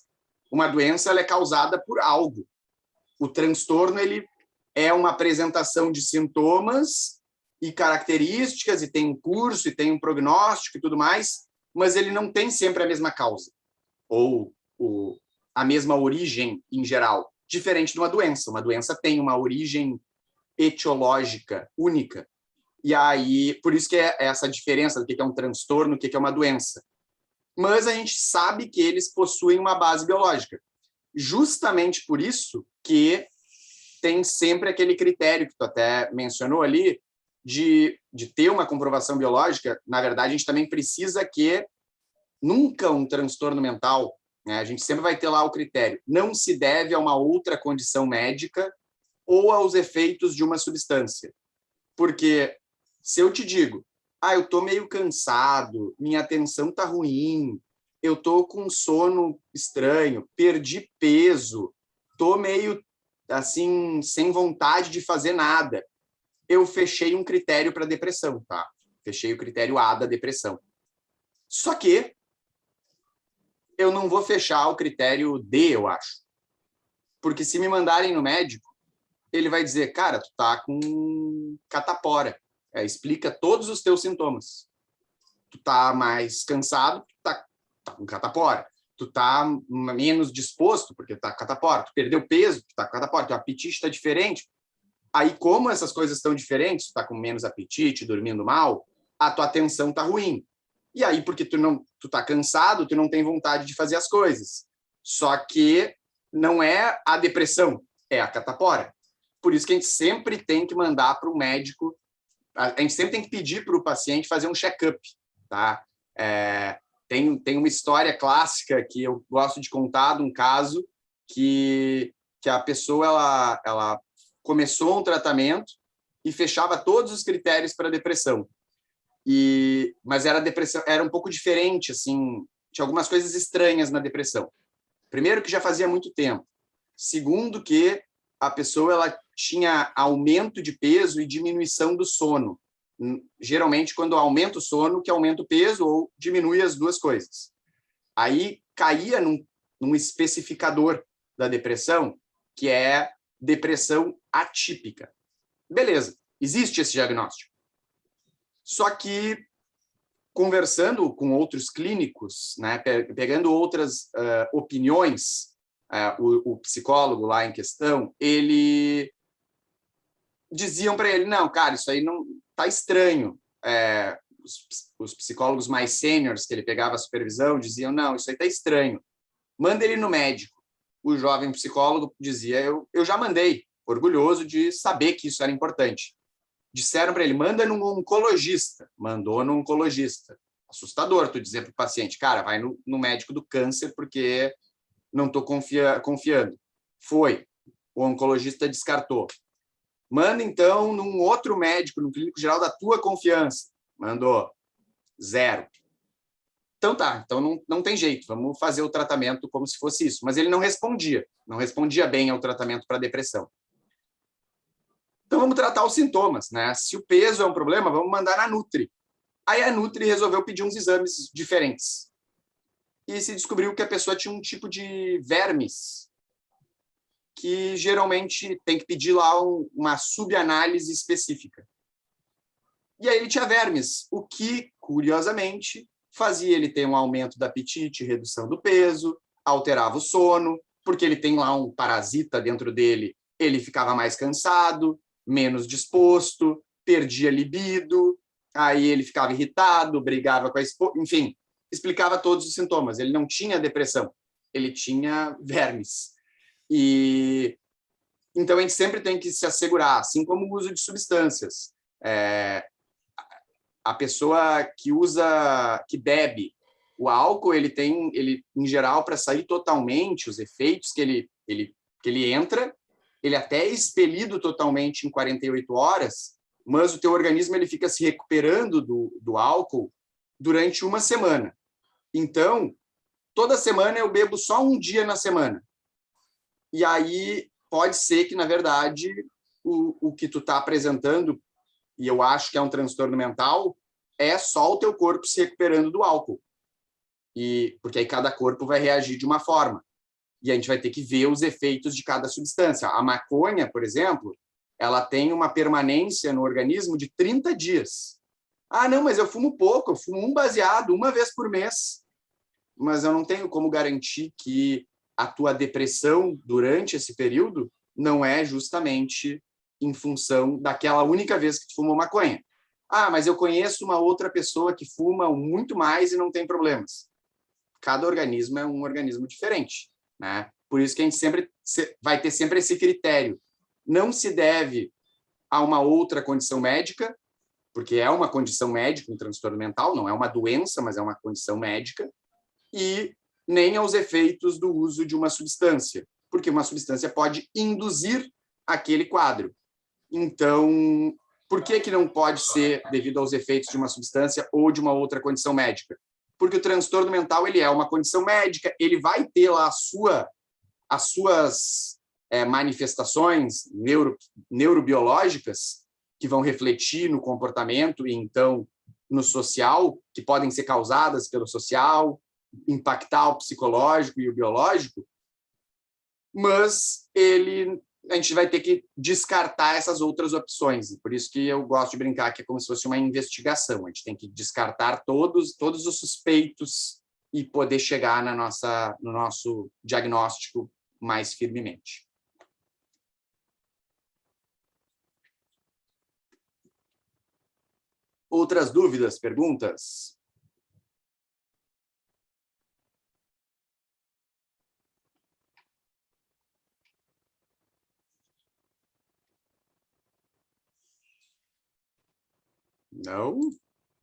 Uma doença ela é causada por algo. O transtorno ele é uma apresentação de sintomas e características, e tem um curso, e tem um prognóstico e tudo mais, mas ele não tem sempre a mesma causa, ou a mesma origem em geral, diferente de uma doença. Uma doença tem uma origem etiológica única, e aí, por isso que é essa diferença do que é um transtorno, o que é uma doença. Mas a gente sabe que eles possuem uma base biológica. Justamente por isso que tem sempre aquele critério que tu até mencionou ali, de ter uma comprovação biológica. Na verdade, a gente também precisa que nunca um transtorno mental, né, a gente sempre vai ter lá o critério, não se deve a uma outra condição médica ou aos efeitos de uma substância. Porque se eu te digo, eu estou meio cansado, minha atenção está ruim, eu estou com sono estranho, perdi peso, estou meio assim, sem vontade de fazer nada, eu fechei um critério para depressão, tá? Fechei o critério A da depressão. Só que eu não vou fechar o critério D, eu acho. Porque se me mandarem no médico, ele vai dizer, cara, tu tá com catapora. Explica todos os teus sintomas. Tu tá mais cansado, tu tá com catapora. Tu tá menos disposto, porque tá com catapora. Tu perdeu peso, tu tá com catapora. Teu apetite está diferente. Aí, como essas coisas estão diferentes, tu tá com menos apetite, dormindo mal, a tua atenção tá ruim. E aí, porque tu tá cansado, tu não tem vontade de fazer as coisas. Só que não é a depressão, é a catapora. Por isso que a gente sempre tem que mandar para o médico, a gente sempre tem que pedir para o paciente fazer um check-up, tá? Tem uma história clássica que eu gosto de contar, de um caso que a pessoa ela começou um tratamento e fechava todos os critérios para depressão. Mas depressão era um pouco diferente, assim, tinha algumas coisas estranhas na depressão. Primeiro, que já fazia muito tempo. Segundo, que a pessoa ela tinha aumento de peso e diminuição do sono. Geralmente, quando aumenta o sono, que aumenta o peso ou diminui as duas coisas. Aí caía num especificador da depressão, que é depressão atípica. Beleza, existe esse diagnóstico. Só que, conversando com outros clínicos, né, pegando outras opiniões, o psicólogo lá em questão, diziam para ele, não, cara, isso aí não tá estranho. Os psicólogos mais sêniores, que ele pegava a supervisão, diziam, não, isso aí tá estranho. Manda ele no médico. O jovem psicólogo dizia, eu já mandei, orgulhoso de saber que isso era importante. Disseram para ele, manda num oncologista. Mandou no oncologista. Assustador tu dizer para o paciente, cara, vai no médico do câncer porque não estou confiando. Foi. O oncologista descartou. Manda, então, num outro médico, no clínico geral da tua confiança. Mandou. 0. Então tá, então não tem jeito, vamos fazer o tratamento como se fosse isso. Mas ele não respondia bem ao tratamento para depressão. Então vamos tratar os sintomas, né? Se o peso é um problema, vamos mandar na Nutri. Aí a Nutri resolveu pedir uns exames diferentes. E se descobriu que a pessoa tinha um tipo de vermes, que geralmente tem que pedir lá uma subanálise específica. E aí ele tinha vermes, o que, curiosamente, fazia ele ter um aumento do apetite, redução do peso, alterava o sono, porque ele tem lá um parasita dentro dele, ele ficava mais cansado, menos disposto, perdia libido, aí ele ficava irritado, brigava com a esposa, enfim, explicava todos os sintomas. Ele não tinha depressão, ele tinha vermes. E então a gente sempre tem que se assegurar, assim como o uso de substâncias. A pessoa que bebe O álcool, ele, em geral, para sair totalmente, os efeitos que ele entra, ele até é expelido totalmente em 48 horas, mas o teu organismo ele fica se recuperando do álcool durante uma semana. Então, toda semana eu bebo só um dia na semana. E aí pode ser que, na verdade, o que tu está apresentando, e eu acho que é um transtorno mental, é só o teu corpo se recuperando do álcool. Porque aí cada corpo vai reagir de uma forma. E a gente vai ter que ver os efeitos de cada substância. A maconha, por exemplo, ela tem uma permanência no organismo de 30 dias. Ah, não, mas eu fumo pouco, eu fumo um baseado uma vez por mês. Mas eu não tenho como garantir que a tua depressão durante esse período não é justamente em função daquela única vez que tu fumou maconha. Ah, mas eu conheço uma outra pessoa que fuma muito mais e não tem problemas. Cada organismo é um organismo diferente, né? Por isso que a gente sempre vai ter sempre esse critério. Não se deve a uma outra condição médica, porque é uma condição médica, um transtorno mental, não é uma doença, mas é uma condição médica, e nem aos efeitos do uso de uma substância, porque uma substância pode induzir aquele quadro. Então, por que não pode ser devido aos efeitos de uma substância ou de uma outra condição médica? Porque o transtorno mental ele é uma condição médica, ele vai ter lá as suas manifestações neurobiológicas que vão refletir no comportamento e, então, no social, que podem ser causadas pelo social, impactar o psicológico e o biológico, mas a gente vai ter que descartar essas outras opções. Por isso que eu gosto de brincar que é como se fosse uma investigação. A gente tem que descartar todos os suspeitos e poder chegar no nosso diagnóstico mais firmemente. Outras dúvidas, perguntas? Não?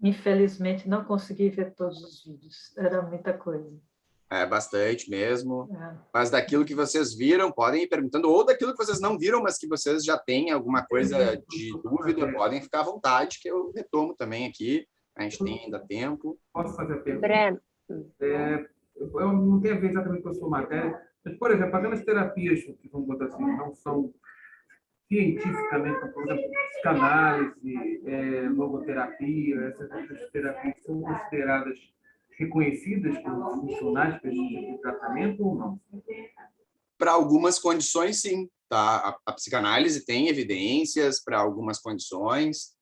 Infelizmente, não consegui ver todos os vídeos. Era muita coisa. É bastante mesmo. É. Mas daquilo que vocês viram, podem ir perguntando, ou daquilo que vocês não viram, mas que vocês já têm alguma coisa de dúvida, podem ficar à vontade, que eu retomo também aqui. A gente tem ainda tempo. Posso fazer a pergunta? Breno. Eu não tenho a ver exatamente com a sua matéria, mas, por exemplo, aquelas terapias que, vamos botar assim, não são cientificamente, por exemplo, psicanálise, logoterapia, essas outras terapias são consideradas reconhecidas como funcionais para esse tipo de tratamento ou não? Para algumas condições, sim. Tá? A psicanálise tem evidências para algumas condições.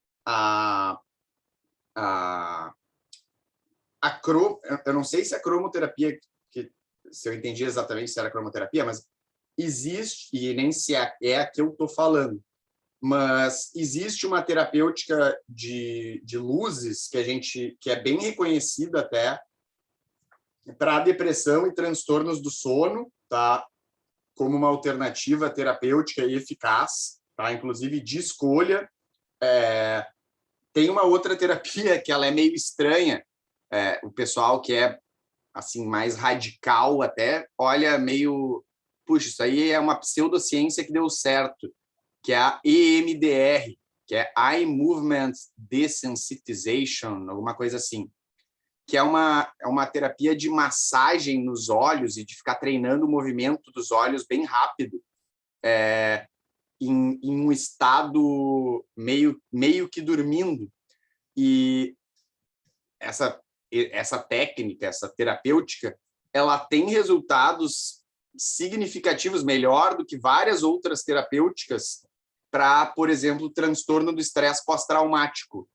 Eu não sei se a cromoterapia, se eu entendi exatamente se era cromoterapia, mas existe, e nem se é a que eu estou falando, mas existe uma terapêutica de luzes que é bem reconhecida até para depressão e transtornos do sono, tá? Como uma alternativa terapêutica e eficaz, tá? Inclusive de escolha. Tem uma outra terapia que ela é meio estranha, o pessoal que é assim mais radical até olha meio, puxa, isso aí é uma pseudociência que deu certo, que é a EMDR, que é Eye Movement Desensitization, alguma coisa assim, que é uma terapia de massagem nos olhos e de ficar treinando o movimento dos olhos bem rápido, em um estado meio que dormindo. E essa técnica, essa terapêutica, ela tem resultados significativos, melhor do que várias outras terapêuticas para, por exemplo, transtorno do estresse pós-traumático.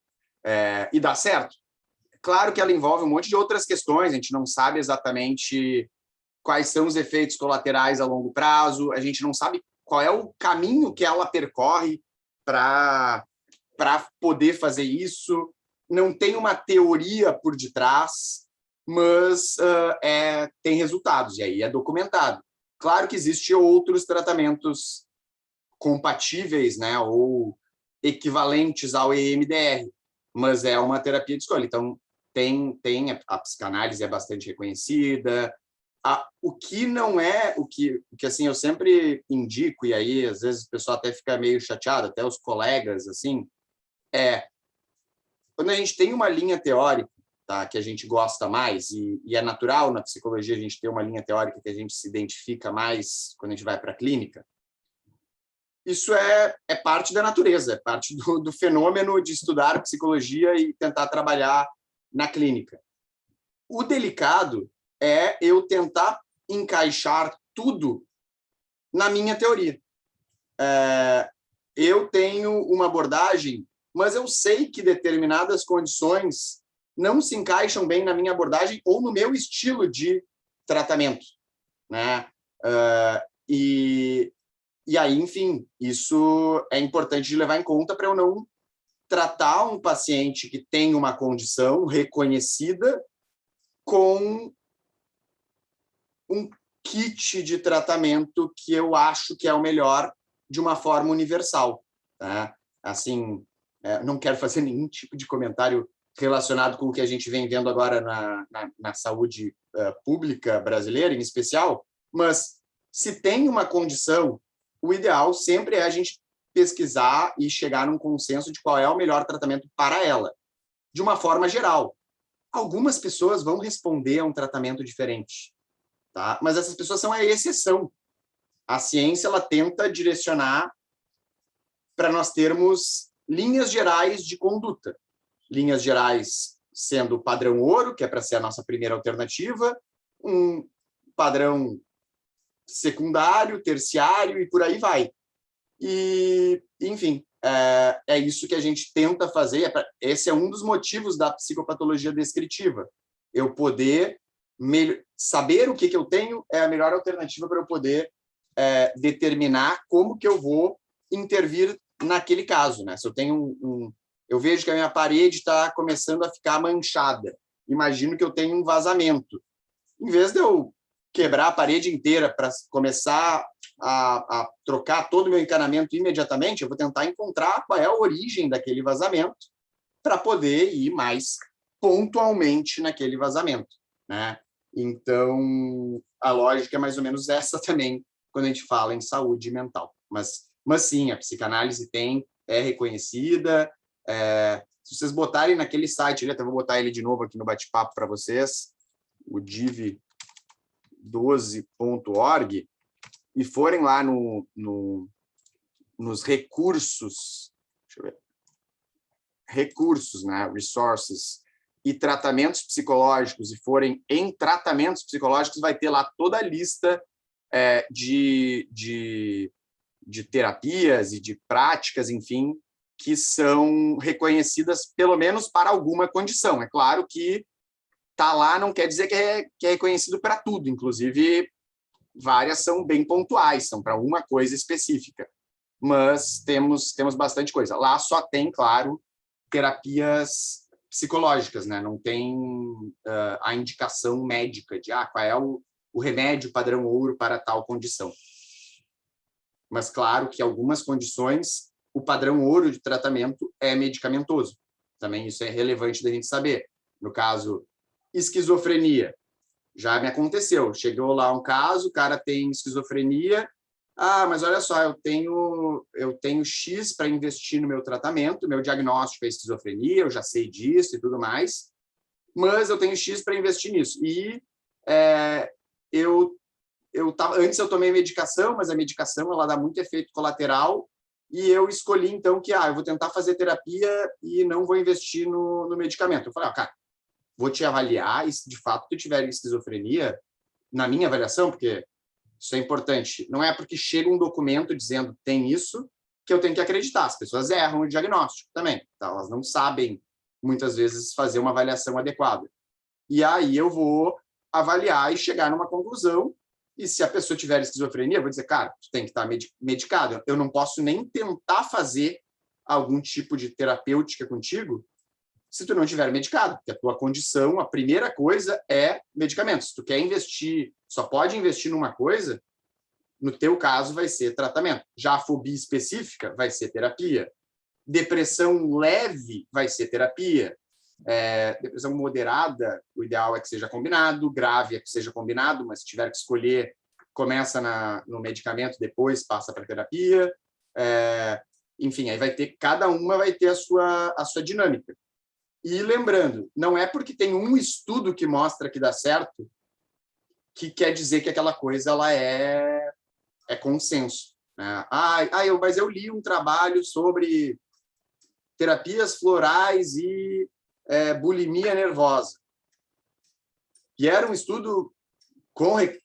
E dá certo. Claro que ela envolve um monte de outras questões, a gente não sabe exatamente quais são os efeitos colaterais a longo prazo, a gente não sabe qual é o caminho que ela percorre para poder fazer isso, não tem uma teoria por detrás, mas tem resultados, e aí é documentado. Claro que existem outros tratamentos compatíveis, né, ou equivalentes ao EMDR, mas é uma terapia de escolha. Então, a psicanálise é bastante reconhecida. O que não é, o que assim, eu sempre indico, e aí às vezes o pessoal até fica meio chateado, até os colegas, assim, quando a gente tem uma linha teórica, tá, que a gente gosta mais, e é natural na psicologia a gente ter uma linha teórica que a gente se identifica mais quando a gente vai para a clínica, isso é parte da natureza, é parte do fenômeno de estudar psicologia e tentar trabalhar na clínica. O delicado é eu tentar encaixar tudo na minha teoria. Eu tenho uma abordagem, mas eu sei que determinadas condições não se encaixam bem na minha abordagem ou no meu estilo de tratamento, né? E aí, enfim, isso é importante de levar em conta para eu não tratar um paciente que tem uma condição reconhecida com um kit de tratamento que eu acho que é o melhor de uma forma universal, tá? Assim, não quero fazer nenhum tipo de comentário relacionado com o que a gente vem vendo agora na saúde pública brasileira, em especial, mas se tem uma condição, o ideal sempre é a gente pesquisar e chegar num consenso de qual é o melhor tratamento para ela, de uma forma geral. Algumas pessoas vão responder a um tratamento diferente, tá? Mas essas pessoas são a exceção. A ciência ela tenta direcionar para nós termos linhas gerais de conduta. Linhas gerais sendo o padrão ouro, que é para ser a nossa primeira alternativa, um padrão secundário, terciário e por aí vai. E, enfim, é isso que a gente tenta fazer. Esse é um dos motivos da psicopatologia descritiva. Eu poder saber o que eu tenho é a melhor alternativa para eu poder determinar como que eu vou intervir naquele caso, né? Se eu tenho eu vejo que a minha parede está começando a ficar manchada. Imagino que eu tenho um vazamento. Em vez de eu quebrar a parede inteira para começar a trocar todo o meu encanamento imediatamente, eu vou tentar encontrar qual é a origem daquele vazamento para poder ir mais pontualmente naquele vazamento, né? Então, a lógica é mais ou menos essa também quando a gente fala em saúde mental. Mas sim, a psicanálise é reconhecida. Se vocês botarem naquele site, eu até vou botar ele de novo aqui no bate-papo para vocês, o div12.org, e forem lá nos recursos, deixa eu ver, recursos, né, resources, e tratamentos psicológicos, e forem em tratamentos psicológicos, vai ter lá toda a lista de terapias e de práticas, enfim, que são reconhecidas pelo menos para alguma condição. É claro que tá lá não quer dizer que é reconhecido para tudo, inclusive várias são bem pontuais, são para uma coisa específica, mas temos bastante coisa. Lá só tem, claro, terapias psicológicas, né? Não tem a indicação médica de qual é o remédio padrão ouro para tal condição. Mas claro que algumas condições o padrão ouro de tratamento é medicamentoso. Também isso é relevante da gente saber. No caso, esquizofrenia. Já me aconteceu. Chegou lá um caso, o cara tem esquizofrenia. Mas olha só, eu tenho X para investir no meu tratamento, meu diagnóstico é esquizofrenia, eu já sei disso e tudo mais, mas eu tenho X para investir nisso. E antes eu tomei medicação, mas a medicação ela dá muito efeito colateral, e eu escolhi, então, que eu vou tentar fazer terapia e não vou investir no medicamento. Eu falei, cara, vou te avaliar e se de fato tu tiver esquizofrenia, na minha avaliação, porque isso é importante, não é porque chega um documento dizendo tem isso que eu tenho que acreditar. As pessoas erram o diagnóstico também, tá? Elas não sabem, muitas vezes, fazer uma avaliação adequada. E aí eu vou avaliar e chegar numa conclusão. E se a pessoa tiver esquizofrenia, eu vou dizer, cara, tu tem que estar medicado. Eu não posso nem tentar fazer algum tipo de terapêutica contigo se tu não estiver medicado, porque a tua condição, a primeira coisa é medicamento. Se tu quer investir, só pode investir numa coisa, no teu caso vai ser tratamento. Já a fobia específica vai ser terapia. Depressão leve vai ser terapia. Depressão moderada, o ideal é que seja combinado, grave é que seja combinado, mas se tiver que escolher, começa no medicamento, depois passa para terapia. Enfim, aí cada uma vai ter a sua dinâmica. E lembrando, não é porque tem um estudo que mostra que dá certo que quer dizer que aquela coisa ela é consenso, né? Mas eu li um trabalho sobre terapias florais e bulimia nervosa. E era um estudo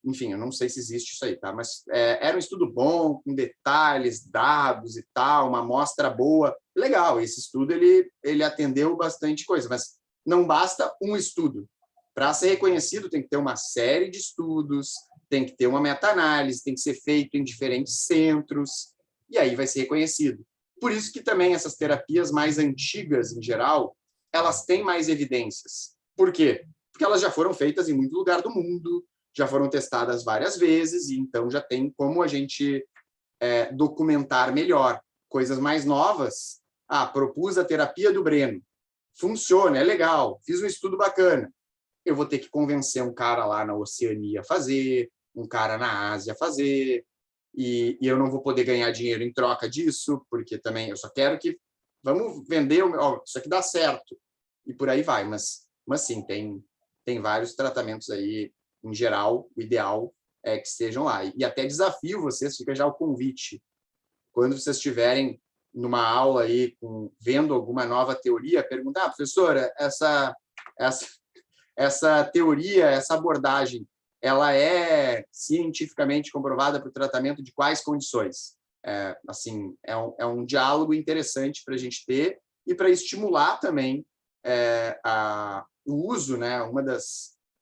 enfim, eu não sei se existe isso aí, tá? Mas era um estudo bom, com detalhes, dados e tal, uma amostra boa. Legal, esse estudo ele atendeu bastante coisa, mas não basta um estudo. Para ser reconhecido, tem que ter uma série de estudos, tem que ter uma meta-análise, tem que ser feito em diferentes centros, e aí vai ser reconhecido. Por isso que também essas terapias mais antigas, em geral, elas têm mais evidências. Por quê? Porque elas já foram feitas em muito lugar do mundo, já foram testadas várias vezes, e então já tem como a gente documentar melhor. Coisas mais novas, propus a terapia do Breno. Funciona, é legal, fiz um estudo bacana. Eu vou ter que convencer um cara lá na Oceania a fazer, um cara na Ásia a fazer, e eu não vou poder ganhar dinheiro em troca disso, porque também eu só quero que... Vamos vender, isso aqui dá certo. E por aí vai, mas sim, tem vários tratamentos aí. Em geral, o ideal é que estejam lá. E até desafio vocês, fica já o convite. Quando vocês estiverem numa aula aí, vendo alguma nova teoria, perguntar, professora, essa teoria, essa abordagem, ela é cientificamente comprovada para o tratamento de quais condições? É um diálogo interessante para a gente ter e para estimular também o uso, né?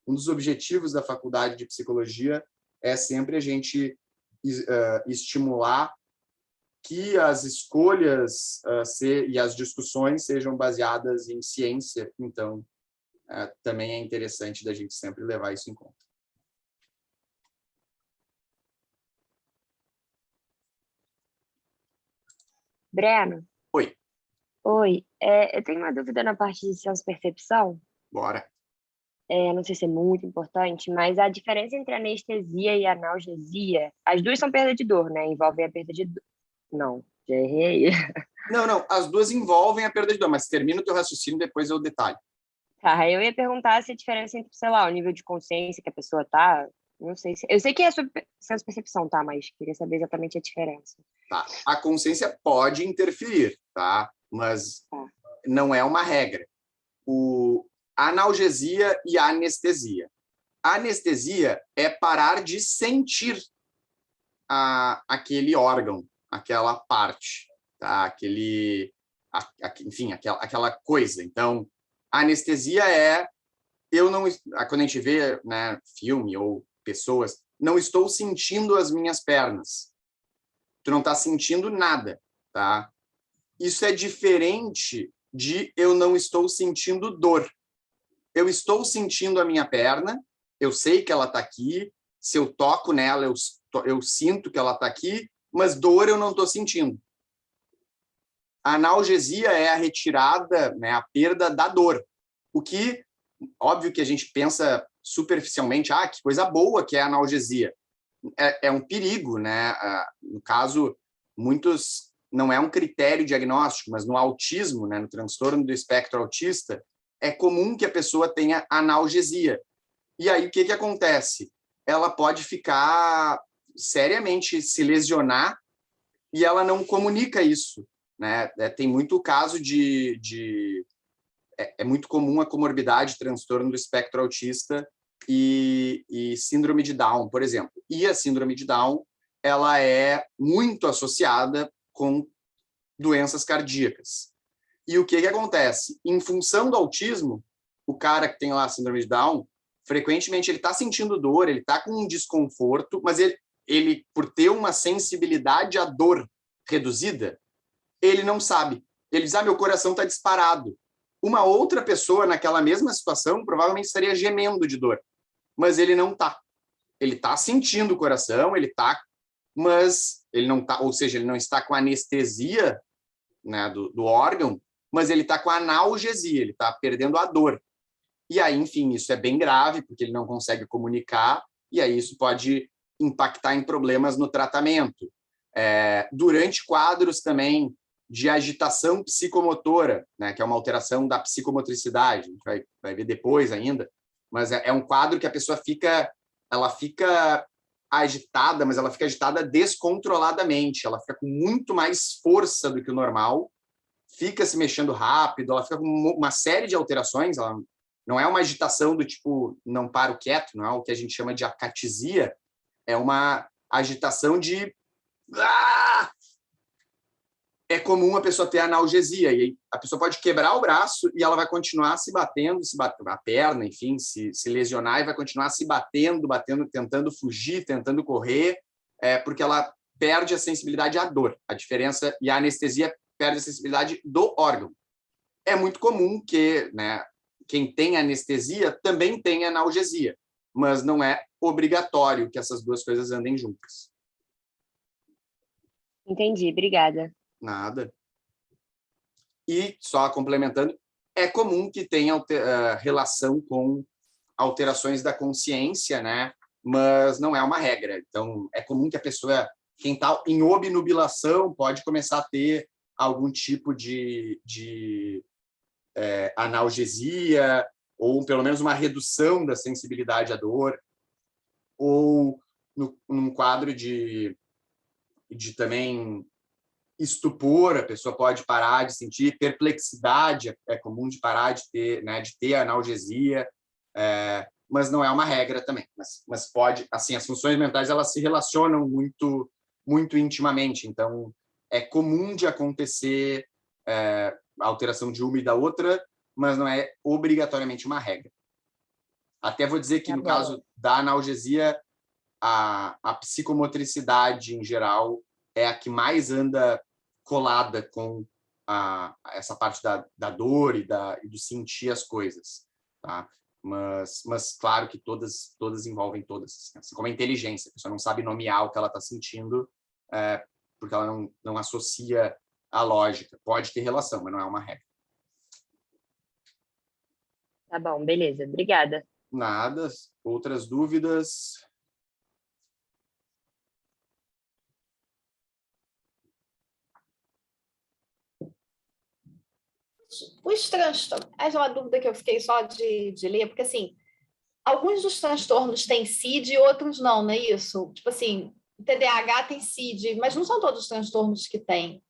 Um dos objetivos da faculdade de psicologia é sempre a gente estimular que as escolhas e as discussões sejam baseadas em ciência. Então, também é interessante da gente sempre levar isso em conta. Breno? Oi. Oi. Eu tenho uma dúvida na parte de senso-percepção. Bora. Não sei se é muito importante, mas a diferença entre anestesia e analgesia, as duas são perda de dor, né? Envolvem a perda de dor. Não, já errei. Não, as duas envolvem a perda de dor, mas termina o teu raciocínio, depois eu detalho. Tá, eu ia perguntar se a diferença entre, sei lá, o nível de consciência que a pessoa tá, não sei se... Eu sei que é sobre senso-percepção, tá? Mas queria saber exatamente a diferença. Tá. A consciência pode interferir, tá? Mas não é uma regra. Analgesia e anestesia. A anestesia é parar de sentir aquele órgão, aquela parte, tá? Enfim, aquela coisa. Então, a anestesia quando a gente vê, né, filme ou pessoas, não estou sentindo as minhas pernas. Tu não está sentindo nada, tá? Isso é diferente de eu não estou sentindo dor. Eu estou sentindo a minha perna, eu sei que ela está aqui, se eu toco nela, eu sinto que ela está aqui, mas dor eu não estou sentindo. A analgesia é a retirada, né, a perda da dor. O que, óbvio que a gente pensa superficialmente, que coisa boa que é a analgesia. É um perigo, né? No caso, não é um critério diagnóstico, mas no autismo, né, no transtorno do espectro autista, é comum que a pessoa tenha analgesia. E aí, o que acontece? Ela pode ficar seriamente se lesionar e ela não comunica isso, né? Tem muito caso é muito comum a comorbidade, transtorno do espectro autista e síndrome de Down, por exemplo. E a síndrome de Down, ela é muito associada com doenças cardíacas. E o que acontece? Em função do autismo, o cara que tem lá a síndrome de Down, frequentemente ele está sentindo dor, ele está com um desconforto, mas ele, por ter uma sensibilidade à dor reduzida, ele não sabe. Ele diz, meu coração está disparado. Uma outra pessoa naquela mesma situação provavelmente estaria gemendo de dor, mas ele não está. Ele está sentindo o coração, mas ele não está, ou seja, ele não está com anestesia, né, do órgão, mas ele está com analgesia, ele está perdendo a dor. E aí, enfim, isso é bem grave, porque ele não consegue comunicar, e aí isso pode impactar em problemas no tratamento. Durante quadros também de agitação psicomotora, né, que é uma alteração da psicomotricidade, a gente vai ver depois ainda, mas é um quadro que a pessoa fica agitada, mas ela fica agitada descontroladamente, ela fica com muito mais força do que o normal, fica se mexendo rápido, ela fica com uma série de alterações, ela não é uma agitação do tipo não paro quieto, não é o que a gente chama de acatisia, é uma agitação de... É comum a pessoa ter analgesia, e a pessoa pode quebrar o braço e ela vai continuar se batendo a perna, enfim, se lesionar e vai continuar se batendo, tentando fugir, tentando correr, porque ela perde a sensibilidade à dor. A diferença, e a anestesia perde a sensibilidade do órgão. É muito comum que, né, quem tem anestesia também tenha analgesia, mas não é obrigatório que essas duas coisas andem juntas. Entendi, obrigada. Nada. E, só complementando, é comum que tenha relação com alterações da consciência, né? Mas não é uma regra. Então, é comum que a pessoa, quem está em obnubilação, pode começar a ter algum tipo de analgesia, ou pelo menos uma redução da sensibilidade à dor, ou num quadro de também estupor, a pessoa pode parar de sentir, perplexidade é comum de parar de ter, né, de ter analgesia, mas não é uma regra também. Mas pode, assim, as funções mentais elas se relacionam muito, muito intimamente. Então, é comum de acontecer a alteração de uma e da outra, mas não é obrigatoriamente uma regra. Até vou dizer que, no caso da analgesia, a psicomotricidade, em geral, é a que mais anda colada com essa parte da dor e do sentir as coisas, tá? Mas claro que todas envolvem todas, assim como a inteligência, a pessoa não sabe nomear o que ela está sentindo, porque ela não associa a lógica. Pode ter relação, mas não é uma regra. Tá bom, beleza, obrigada. Nada. Outras dúvidas? Os transtornos, essa é uma dúvida que eu fiquei só de ler, porque assim, alguns dos transtornos têm CID e outros não é isso? Tipo assim, o TDAH tem CID, mas não são todos os transtornos que têm.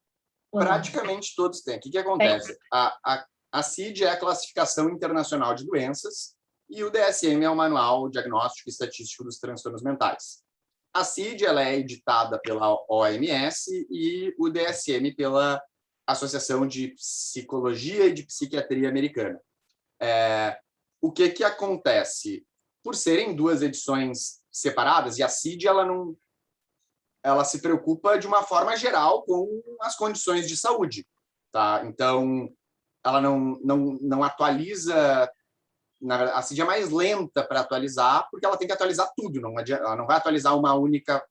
Praticamente todos têm. O que acontece? A CID é a Classificação Internacional de Doenças e o DSM é o Manual Diagnóstico e Estatístico dos Transtornos Mentais. A CID ela é editada pela OMS e o DSM pela Associação de Psicologia e de Psiquiatria Americana. O que acontece? Por serem duas edições separadas, e a CID ela se preocupa de uma forma geral com as condições de saúde, tá? Então, ela não atualiza. Na verdade, a CID é mais lenta para atualizar, porque ela tem que atualizar tudo. Ela não vai atualizar uma única.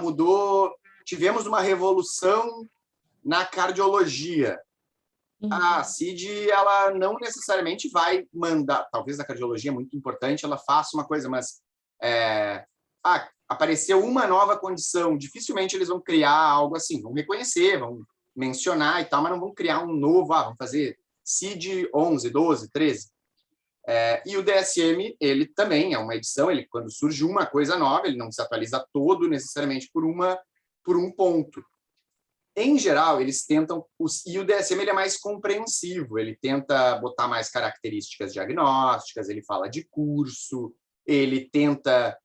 Mudou. Tivemos uma revolução na cardiologia. A CID ela não necessariamente vai mandar. Talvez a cardiologia é muito importante, ela faça uma coisa, mas apareceu uma nova condição. Dificilmente eles vão criar algo assim. Vão reconhecer, vão mencionar e tal, mas não vão criar um novo. Vão fazer CID 11, 12, 13. E o DSM, ele também é uma edição, quando surge uma coisa nova, ele não se atualiza todo necessariamente por um ponto. Em geral, eles tentam... E o DSM ele é mais compreensivo, ele tenta botar mais características diagnósticas, ele fala de curso, ele tenta...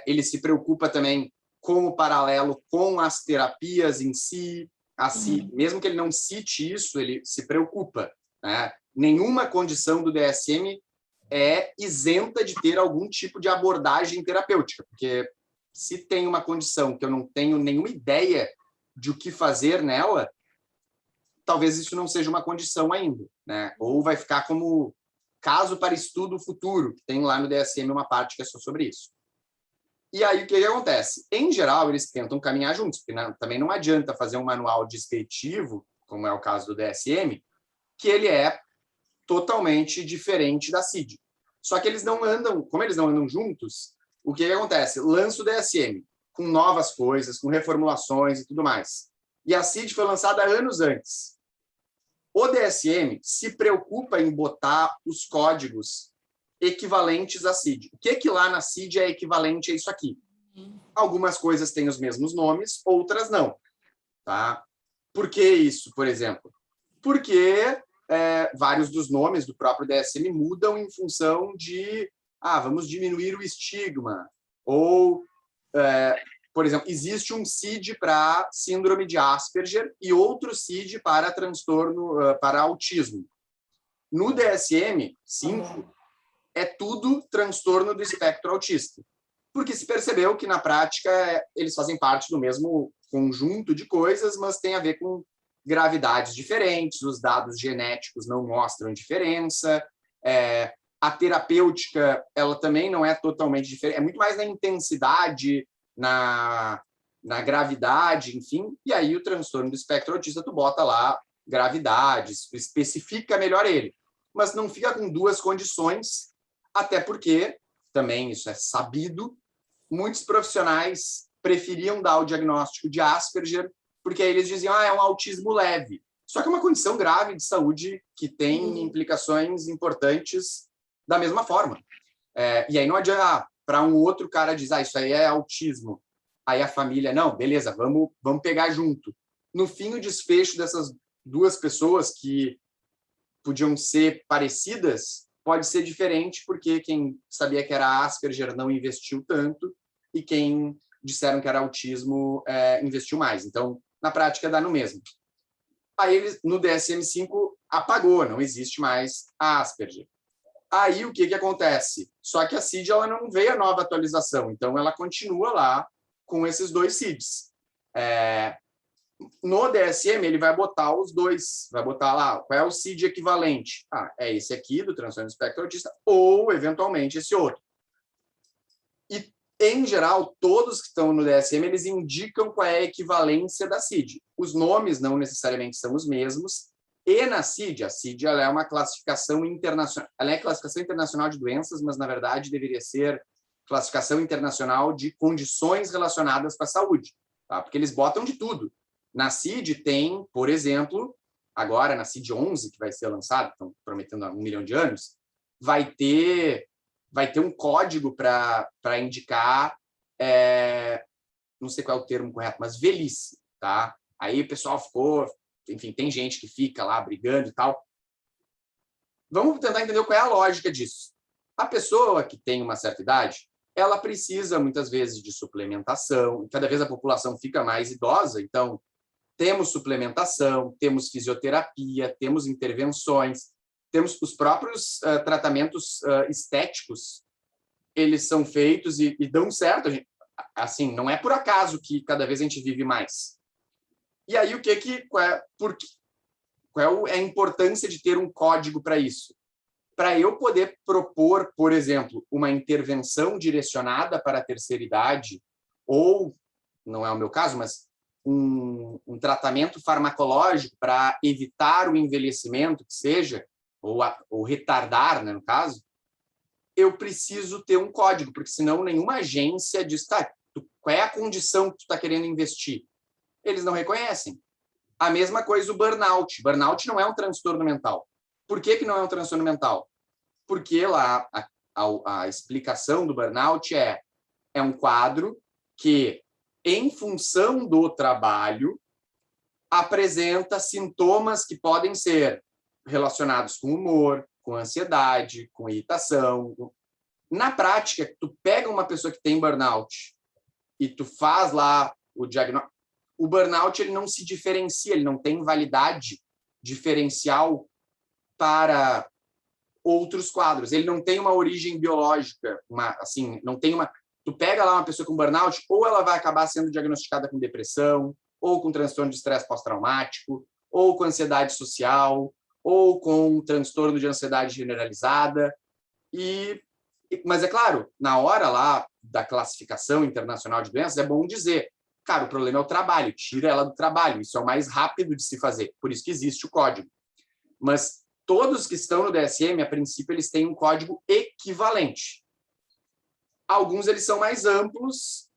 ele se preocupa também com o paralelo com as terapias em si, mesmo que ele não cite isso, ele se preocupa, né? Nenhuma condição do DSM é isenta de ter algum tipo de abordagem terapêutica, porque se tem uma condição que eu não tenho nenhuma ideia de o que fazer nela, talvez isso não seja uma condição ainda, né? Ou vai ficar como caso para estudo futuro, que tem lá no DSM uma parte que é só sobre isso. E aí, o que acontece? Em geral, eles tentam caminhar juntos, porque também não adianta fazer um manual descritivo, como é o caso do DSM, que ele é totalmente diferente da CID. Só que eles não andam, como eles não andam juntos, o que acontece? Lança o DSM com novas coisas, com reformulações e tudo mais. E a CID foi lançada anos antes. O DSM se preocupa em botar os códigos equivalentes à CID. O que lá na CID é equivalente a isso aqui? Algumas coisas têm os mesmos nomes, outras não. Tá? Por que isso, por exemplo? Porque vários dos nomes do próprio DSM mudam em função de vamos diminuir o estigma. Ou, por exemplo, existe um CID para síndrome de Asperger e outro CID para transtorno, para autismo. No DSM-5, é tudo transtorno do espectro autista. Porque se percebeu que, na prática, eles fazem parte do mesmo conjunto de coisas, mas tem a ver com gravidades diferentes, os dados genéticos não mostram diferença, a terapêutica ela também não é totalmente diferente, é muito mais na intensidade, na gravidade, enfim, e aí o transtorno do espectro autista tu bota lá gravidades, especifica melhor ele, mas não fica com duas condições, até porque, também isso é sabido, muitos profissionais preferiam dar o diagnóstico de Asperger, porque aí eles diziam, é um autismo leve. Só que é uma condição grave de saúde que tem implicações importantes da mesma forma. E aí não adianta, para um outro cara dizer, isso aí é autismo. Aí a família, não, beleza, vamos pegar junto. No fim, o desfecho dessas duas pessoas que podiam ser parecidas pode ser diferente, porque quem sabia que era Asperger não investiu tanto e quem disseram que era autismo investiu mais. Então, na prática, dá no mesmo. Aí, eles, no DSM-5, apagou, não existe mais a Asperger. Aí, o que acontece? Só que a CID ela não veio a nova atualização, então ela continua lá com esses dois CIDs. No DSM, ele vai botar os dois, vai botar lá, qual é o CID equivalente? É esse aqui, do transtorno do espectro autista, ou, eventualmente, esse outro. E, em geral, todos que estão no DSM, eles indicam qual é a equivalência da CID. Os nomes não necessariamente são os mesmos, e na CID, a CID ela é uma classificação internacional, ela é classificação internacional de doenças, mas, na verdade, deveria ser classificação internacional de condições relacionadas com a saúde, tá? Porque eles botam de tudo. Na CID tem, por exemplo, agora na CID 11, que vai ser lançado, estão prometendo há 1 milhão de anos, vai ter um código para indicar, não sei qual é o termo correto, mas velhice, tá? Aí o pessoal ficou, enfim, tem gente que fica lá brigando e tal. Vamos tentar entender qual é a lógica disso. A pessoa que tem uma certa idade, ela precisa, muitas vezes, de suplementação, cada vez a população fica mais idosa, então temos suplementação, temos fisioterapia, temos intervenções, temos os próprios tratamentos estéticos, eles são feitos e dão certo. Assim, não é por acaso que cada vez a gente vive mais. E aí, qual é a importância de ter um código para isso? Para eu poder propor, por exemplo, uma intervenção direcionada para a terceira idade, ou, não é o meu caso, mas um tratamento farmacológico para evitar o envelhecimento, que seja, ou retardar, né, no caso, eu preciso ter um código, porque senão nenhuma agência diz, qual é a condição que tu está querendo investir? Eles não reconhecem. A mesma coisa o burnout. Burnout não é um transtorno mental. Por que não é um transtorno mental? Porque lá a explicação do burnout é um quadro que, em função do trabalho, apresenta sintomas que podem ser relacionados com humor, com ansiedade, com irritação. Na prática, tu pega uma pessoa que tem burnout e tu faz lá o diagnóstico, o burnout ele não se diferencia, ele não tem validade diferencial para outros quadros. Ele não tem uma origem biológica, não tem uma. Tu pega lá uma pessoa com burnout, ou ela vai acabar sendo diagnosticada com depressão, ou com transtorno de estresse pós-traumático, ou com ansiedade social, ou com transtorno de ansiedade generalizada. Mas é claro, na hora lá da classificação internacional de doenças, é bom dizer, cara, o problema é o trabalho, tira ela do trabalho, isso é o mais rápido de se fazer, por isso que existe o código. Mas todos que estão no DSM, a princípio, eles têm um código equivalente. Alguns eles são mais amplos,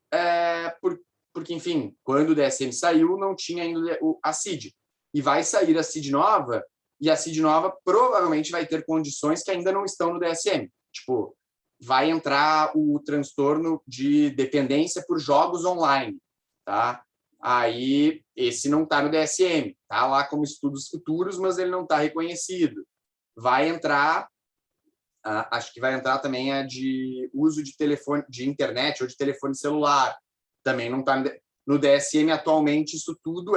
porque, enfim, quando o DSM saiu, não tinha ainda a CID. E vai sair a CID nova, e a CID nova provavelmente vai ter condições que ainda não estão no DSM. Tipo, vai entrar o transtorno de dependência por jogos online, tá? Aí, esse não está no DSM, tá lá como estudos futuros, mas ele não está reconhecido. Vai entrar, acho que vai entrar também a de uso de telefone, de internet ou de telefone celular. Também não está no DSM atualmente. Isso tudo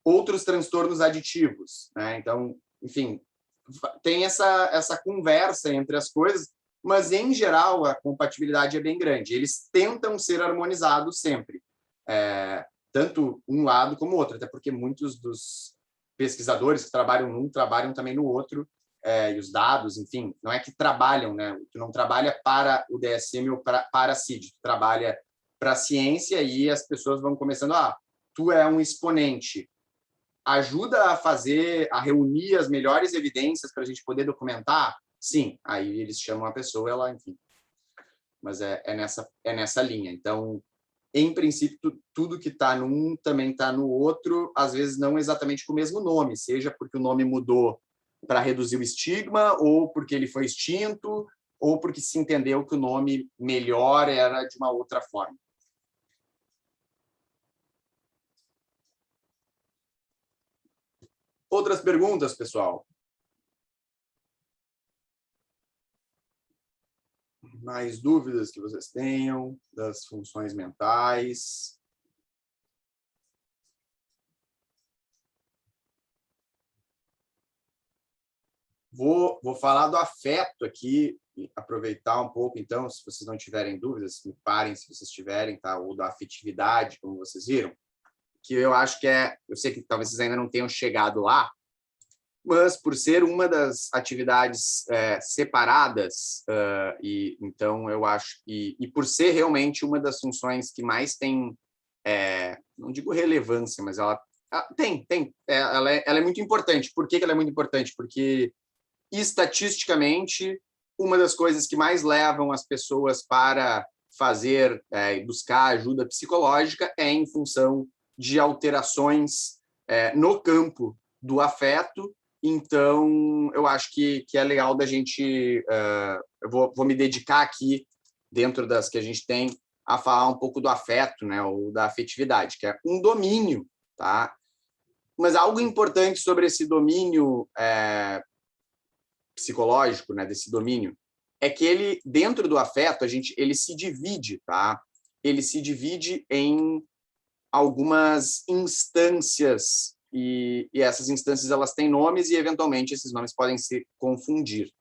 outros transtornos aditivos, né? Então, enfim, tem essa conversa entre as coisas, mas, em geral, a compatibilidade é bem grande. Eles tentam ser harmonizados sempre, tanto um lado como o outro, até porque muitos dos pesquisadores que trabalham num trabalham também no outro, e os dados, enfim, não é que trabalham, né? Tu não trabalha para o DSM ou para a CID, tu trabalha para a ciência e as pessoas vão começando, tu é um exponente, ajuda a reunir as melhores evidências para a gente poder documentar? Sim, aí eles chamam a pessoa, ela, enfim. Mas é nessa linha. Então, em princípio, tudo que está num também está no outro, às vezes não exatamente com o mesmo nome, seja porque o nome mudou para reduzir o estigma, ou porque ele foi extinto, ou porque se entendeu que o nome melhor era de uma outra forma. Outras perguntas, pessoal? Mais dúvidas que vocês tenham das funções mentais? Vou falar do afeto aqui, aproveitar um pouco, então, se vocês não tiverem dúvidas, me parem se vocês tiverem, tá? Ou da afetividade, como vocês viram, que eu acho que eu sei que talvez vocês ainda não tenham chegado lá, mas por ser uma das atividades separadas, e então eu acho e por ser realmente uma das funções que mais tem, não digo relevância, mas ela tem, ela é muito importante. Por que ela é muito importante? Porque estatisticamente uma das coisas que mais levam as pessoas para fazer buscar ajuda psicológica é em função de alterações no campo do afeto. Então, eu acho que é legal da gente... eu vou me dedicar aqui, dentro das que a gente tem, a falar um pouco do afeto, né, ou da afetividade, que é um domínio, tá? Mas algo importante sobre esse domínio psicológico, né, desse domínio, é que ele, dentro do afeto, ele se divide, tá? Ele se divide em algumas instâncias, e essas instâncias elas têm nomes e, eventualmente, esses nomes podem se confundir.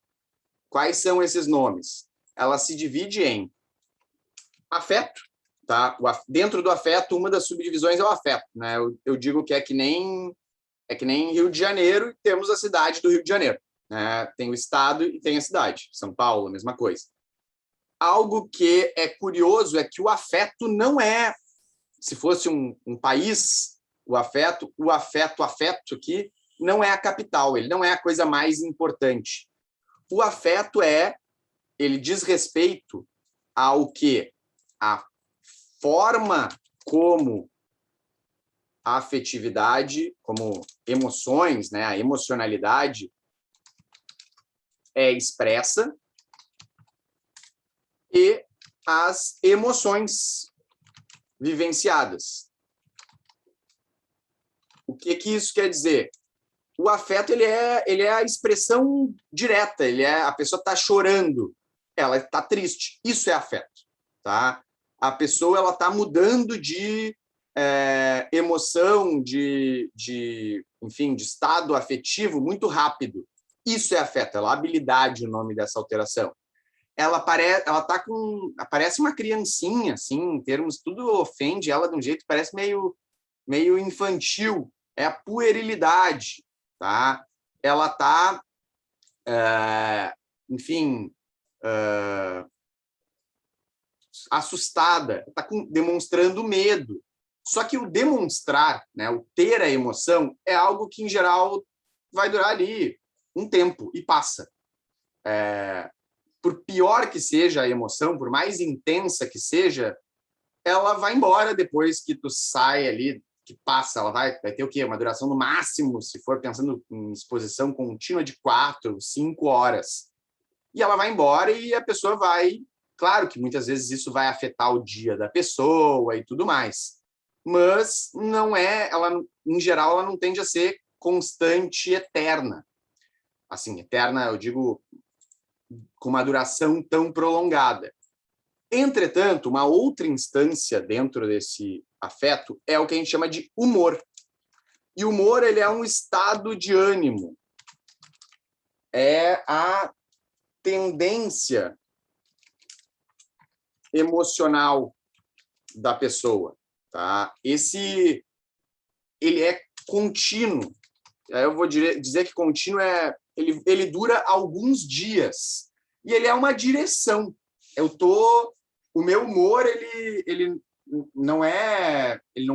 Quais são esses nomes? Ela se divide em afeto, tá? Dentro do afeto, uma das subdivisões é o afeto, né? Eu digo que é que nem Rio de Janeiro, e temos a cidade do Rio de Janeiro, né? Tem o estado e tem a cidade. São Paulo, a mesma coisa. Algo que é curioso é que o afeto não é, se fosse um país, o afeto aqui não é a capital, ele não é a coisa mais importante. O afeto ele diz respeito ao que? A forma como a afetividade, como emoções, né, a emocionalidade é expressa e as emoções vivenciadas. O que isso quer dizer? O afeto ele é a expressão direta, a pessoa está chorando, ela está triste, isso é afeto, tá? A pessoa ela está mudando de emoção, enfim, de estado afetivo muito rápido. Isso é afeto, é habilidade o nome dessa alteração. Ela parece uma criancinha, assim, em termos, tudo ofende ela de um jeito que parece meio infantil. É a puerilidade, tá? Ela está, enfim, assustada, está demonstrando medo. Só que o demonstrar, né, o ter a emoção, é algo que, em geral, vai durar ali um tempo e passa. Por pior que seja a emoção, por mais intensa que seja, ela vai embora depois que tu sai ali, que passa, ela vai ter o quê? Uma duração no máximo, se for pensando em exposição contínua de 4, 5 horas. E ela vai embora e a pessoa vai... Claro que muitas vezes isso vai afetar o dia da pessoa e tudo mais, mas não é... Ela, em geral, ela não tende a ser constante e eterna. Assim, eterna, eu digo, com uma duração tão prolongada. Entretanto, uma outra instância dentro desse afeto é o que a gente chama de humor. E o humor, ele é um estado de ânimo. É a tendência emocional da pessoa, tá? Ele é contínuo. Eu vou dizer que contínuo ele dura alguns dias e ele é uma direção. O meu humor ele não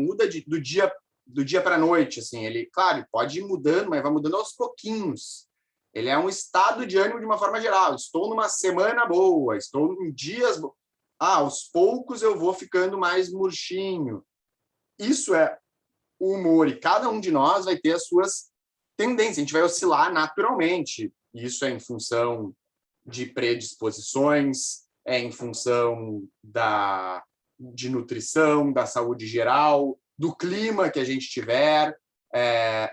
muda do dia para a noite, assim. Ele, claro, pode ir mudando, mas vai mudando aos pouquinhos. Ele é um estado de ânimo de uma forma geral. Estou numa semana boa, estou em dias bons. Aos poucos eu vou ficando mais murchinho. Isso é o humor, e cada um de nós vai ter as suas tendências. A gente vai oscilar naturalmente. Isso é em função de predisposições, é em função de nutrição, da saúde geral, do clima que a gente tiver,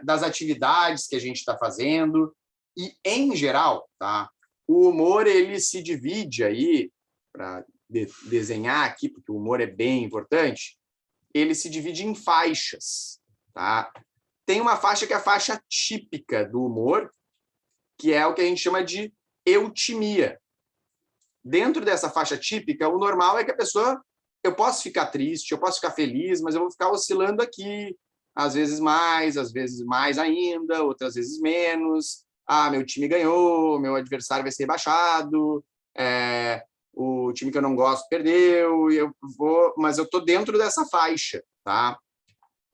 das atividades que a gente está fazendo. E, em geral, tá, o humor ele se divide aí, para desenhar aqui, porque o humor é bem importante, ele se divide em faixas. Tá? Tem uma faixa que é a faixa típica do humor, que é o que a gente chama de eutimia. Dentro dessa faixa típica, o normal é que a pessoa... Eu posso ficar triste, eu posso ficar feliz, mas eu vou ficar oscilando aqui. Às vezes mais ainda, outras vezes menos. Meu time ganhou, meu adversário vai ser rebaixado, o time que eu não gosto perdeu, mas eu estou dentro dessa faixa. Tá?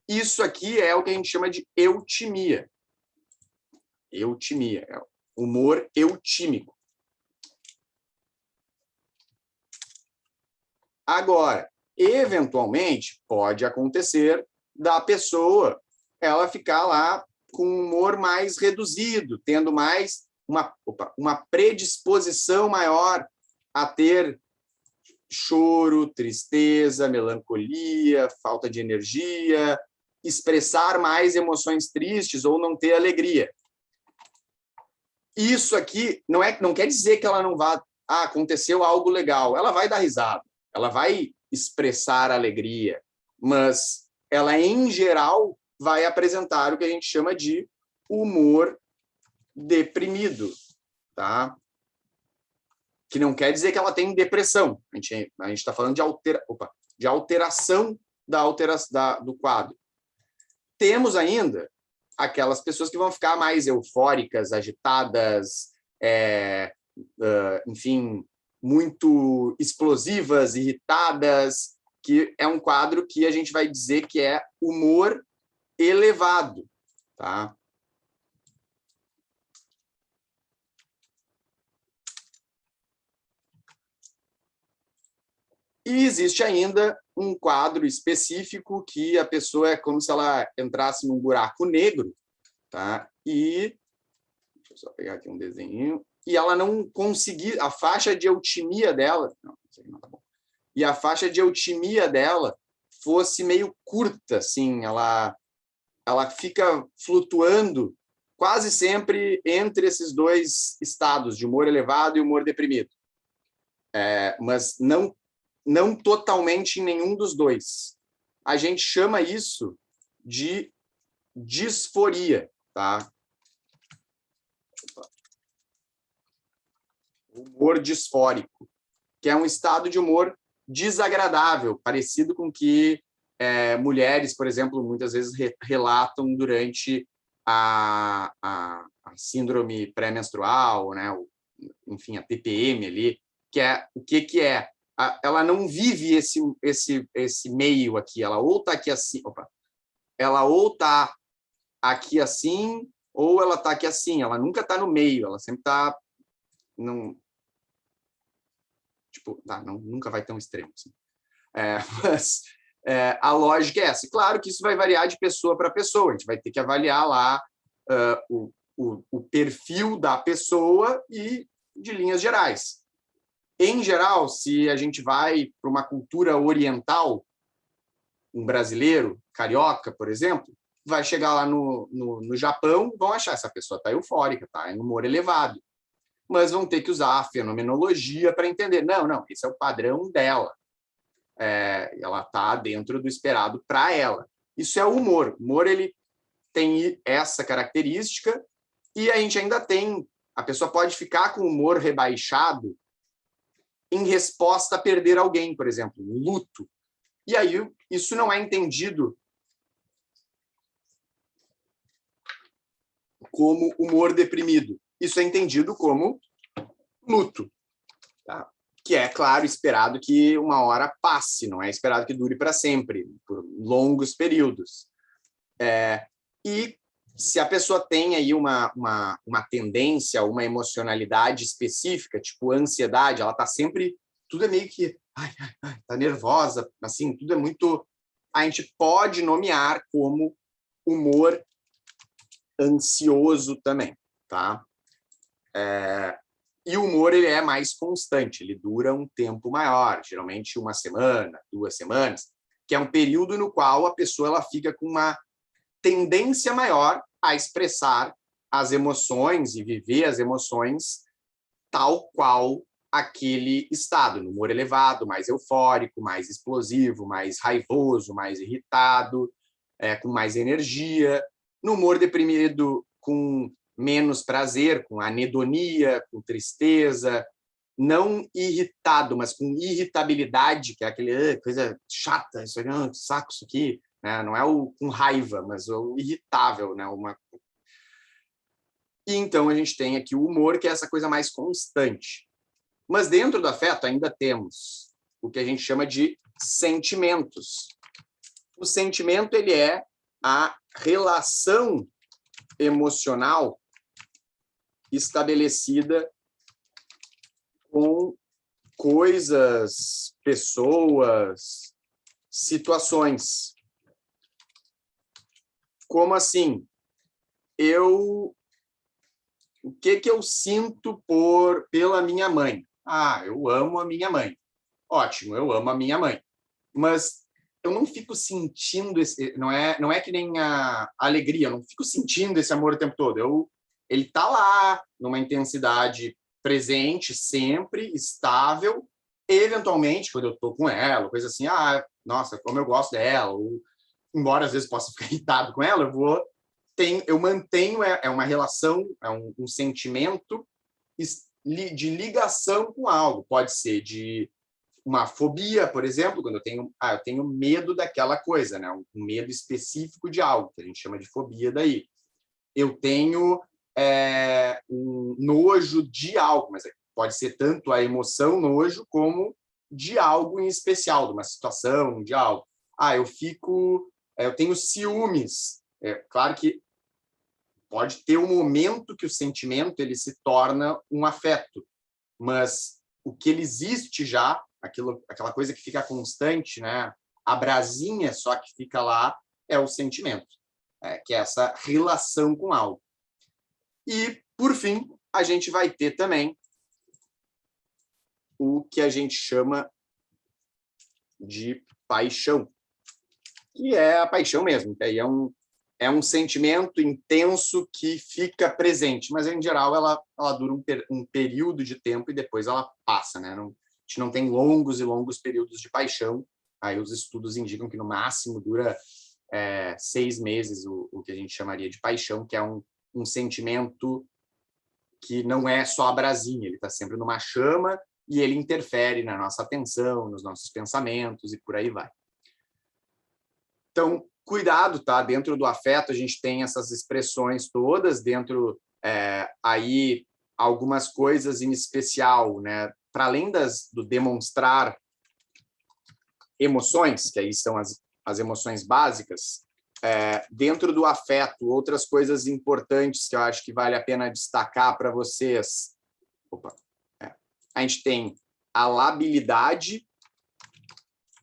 Isso aqui é o que a gente chama de eutimia. Eutimia, é humor eutímico. Agora, eventualmente, pode acontecer da pessoa ela ficar lá com um humor mais reduzido, tendo mais uma predisposição maior a ter choro, tristeza, melancolia, falta de energia, expressar mais emoções tristes ou não ter alegria. Isso aqui não quer dizer que ela não vá... aconteceu algo legal. Ela vai dar risada, ela vai expressar alegria, mas ela, em geral, vai apresentar o que a gente chama de humor deprimido, tá? Que não quer dizer que ela tem depressão. A gente está falando de alteração do quadro. Temos ainda aquelas pessoas que vão ficar mais eufóricas, agitadas, enfim, muito explosivas, irritadas, que é um quadro que a gente vai dizer que é humor elevado, tá? E existe ainda um quadro específico que a pessoa é como se ela entrasse num buraco negro, tá? E deixa eu só pegar aqui um desenho. E ela não conseguir, a faixa de eutimia dela, não, isso aqui não tá bom. E a faixa de eutimia dela fosse meio curta, assim, ela fica flutuando quase sempre entre esses dois estados, de humor elevado e humor deprimido. Mas não totalmente em nenhum dos dois. A gente chama isso de disforia, tá? Humor disfórico, que é um estado de humor desagradável, parecido com que mulheres, por exemplo, muitas vezes relatam durante a síndrome pré-menstrual, né? Enfim, a TPM ali, que é o que é ela não vive esse meio aqui. Ela ou está aqui assim, ela ou está aqui assim, ou ela está aqui assim. Ela nunca está no meio. Ela sempre está tipo, nunca vai ter um extremo assim. Mas a lógica é essa. E claro que isso vai variar de pessoa para pessoa. A gente vai ter que avaliar lá o perfil da pessoa e de linhas gerais. Em geral, se a gente vai para uma cultura oriental, um brasileiro, carioca, por exemplo, vai chegar lá no Japão, vão achar essa pessoa está eufórica, está em humor elevado. Mas vão ter que usar a fenomenologia para entender. Não, esse é o padrão dela. Ela está dentro do esperado para ela. Isso é o humor. O humor ele tem essa característica e a gente ainda tem... A pessoa pode ficar com o humor rebaixado em resposta a perder alguém, por exemplo, um luto. E aí isso não é entendido como humor deprimido. Isso é entendido como luto. Tá? Que é, claro, esperado que uma hora passe, não é esperado que dure para sempre, por longos períodos. E se a pessoa tem aí uma tendência, uma emocionalidade específica, tipo ansiedade, ela está sempre... Tudo é meio que... Está nervosa, assim, tudo é muito... A gente pode nomear como humor ansioso também, tá? E o humor ele é mais constante, ele dura um tempo maior, geralmente 1 semana, 2 semanas, que é um período no qual a pessoa ela fica com uma tendência maior a expressar as emoções e viver as emoções tal qual aquele estado, no humor elevado, mais eufórico, mais explosivo, mais raivoso, mais irritado, com mais energia. No humor deprimido, com menos prazer, com anedonia, com tristeza, não irritado, mas com irritabilidade, que é aquele coisa chata, isso aqui, saco isso aqui, né? Não é o com raiva, mas o irritável, né? E então a gente tem aqui o humor, que é essa coisa mais constante. Mas dentro do afeto ainda temos o que a gente chama de sentimentos. O sentimento ele é a relação emocional estabelecida com coisas, pessoas, situações. Como assim? O que eu sinto pela minha mãe? Eu amo a minha mãe. Ótimo, eu amo a minha mãe. Mas eu não fico sentindo não é que nem a alegria, eu não fico sentindo esse amor o tempo todo. Ele está lá numa intensidade presente, sempre estável. Eventualmente, quando eu estou com ela, coisa assim, nossa, como eu gosto dela, ou, embora às vezes possa ficar irritado com ela, eu mantenho uma relação, um sentimento de ligação com algo. Pode ser de uma fobia, por exemplo, quando eu tenho medo daquela coisa, né? Um medo específico de algo, que a gente chama de fobia daí. Eu tenho um nojo de algo, mas pode ser tanto a emoção nojo como de algo em especial, de uma situação, de algo. Eu tenho ciúmes. Claro que pode ter um momento que o sentimento ele se torna um afeto, mas o que ele existe já, aquela coisa que fica constante, né? A brasinha só que fica lá é o sentimento, que é essa relação com algo. E, por fim, a gente vai ter também o que a gente chama de paixão, que é a paixão mesmo, que aí é um sentimento intenso que fica presente, mas, em geral, ela dura um período de tempo e depois ela passa, né? A gente não tem longos e longos períodos de paixão. Aí os estudos indicam que, no máximo, dura 6 meses o que a gente chamaria de paixão, que é um sentimento que não é só a brasinha, ele está sempre numa chama e ele interfere na nossa atenção, nos nossos pensamentos e por aí vai. Então, cuidado, tá? Dentro do afeto, a gente tem essas expressões todas, dentro aí algumas coisas em especial, né? Para além do demonstrar emoções, que aí são as emoções básicas, dentro do afeto, outras coisas importantes que eu acho que vale a pena destacar para vocês. A gente tem a labilidade,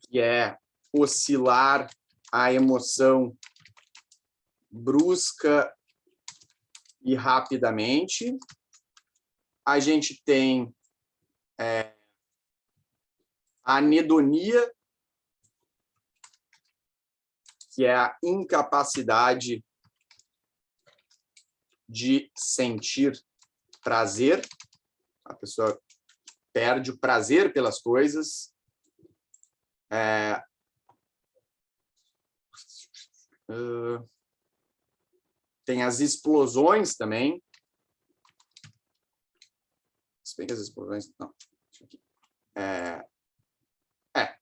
que é oscilar a emoção brusca e rapidamente. A gente tem a anedonia, que é a incapacidade de sentir prazer. A pessoa perde o prazer pelas coisas. Tem as explosões também. Se bem que as explosões... Não.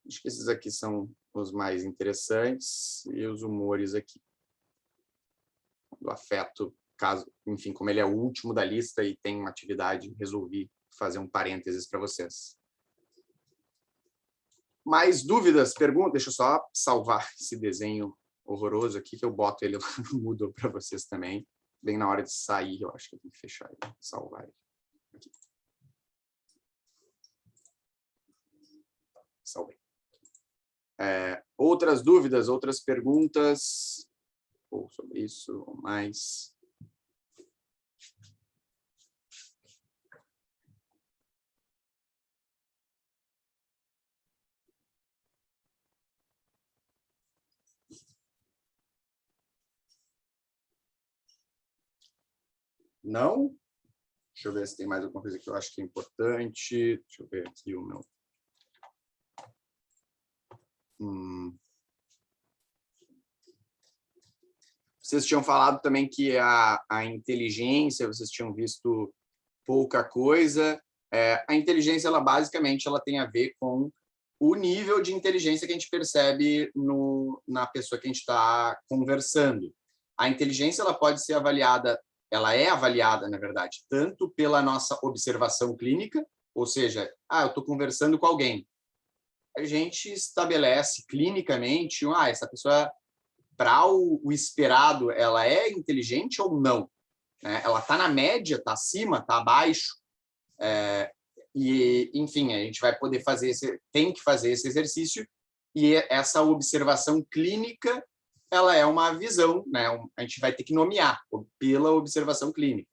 Acho que esses aqui são os mais interessantes e os humores aqui. Do afeto, caso, enfim, como ele é o último da lista e tem uma atividade, resolvi fazer um parênteses para vocês. Mais dúvidas, perguntas? Deixa eu só salvar esse desenho horroroso aqui, que eu boto ele lá no Moodle para vocês também. Bem na hora de sair, eu acho que eu tenho que fechar ele, salvar ele. Aqui. Salvei. Outras dúvidas, outras perguntas ou sobre isso ou mais? Não? Deixa eu ver se tem mais alguma coisa que eu acho que é importante. Deixa eu ver aqui o meu. Vocês tinham falado também que a inteligência, vocês tinham visto pouca coisa. A inteligência, ela basicamente ela tem a ver com o nível de inteligência que a gente percebe na pessoa que a gente está conversando. A inteligência ela pode ser avaliada, ela é avaliada, na verdade, tanto pela nossa observação clínica, ou seja, eu estou conversando com alguém. A gente estabelece clinicamente, essa pessoa, para o esperado, ela é inteligente ou não? Ela está na média, está acima, está abaixo? E, enfim, a gente vai poder fazer, tem que fazer esse exercício, e essa observação clínica, ela é uma visão, a gente vai ter que nomear pela observação clínica.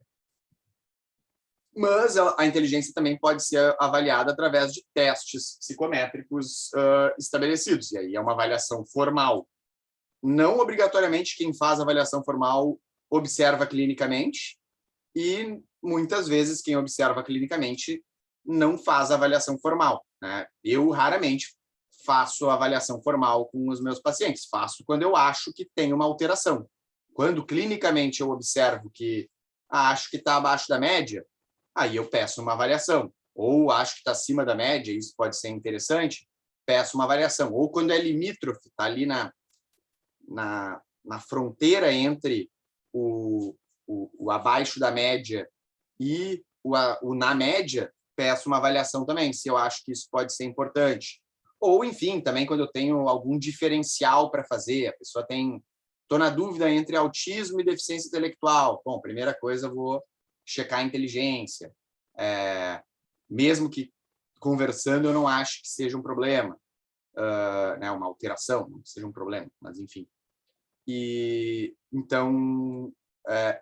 Mas a inteligência também pode ser avaliada através de testes psicométricos estabelecidos, e aí é uma avaliação formal. Não obrigatoriamente quem faz a avaliação formal observa clinicamente, e muitas vezes quem observa clinicamente não faz a avaliação formal. Eu raramente faço a avaliação formal com os meus pacientes, faço quando eu acho que tem uma alteração. Quando clinicamente eu observo que acho que está abaixo da média, aí eu peço uma avaliação. Ou acho que está acima da média, isso pode ser interessante, peço uma avaliação. Ou quando é limítrofe, está ali na fronteira entre o abaixo da média e o na média, peço uma avaliação também, se eu acho que isso pode ser importante. Ou, enfim, também quando eu tenho algum diferencial para fazer, a pessoa estou na dúvida entre autismo e deficiência intelectual. Bom, primeira coisa, eu vou checar a inteligência. Mesmo que conversando eu não acho que seja um problema, uma alteração, não seja um problema, mas enfim. E então,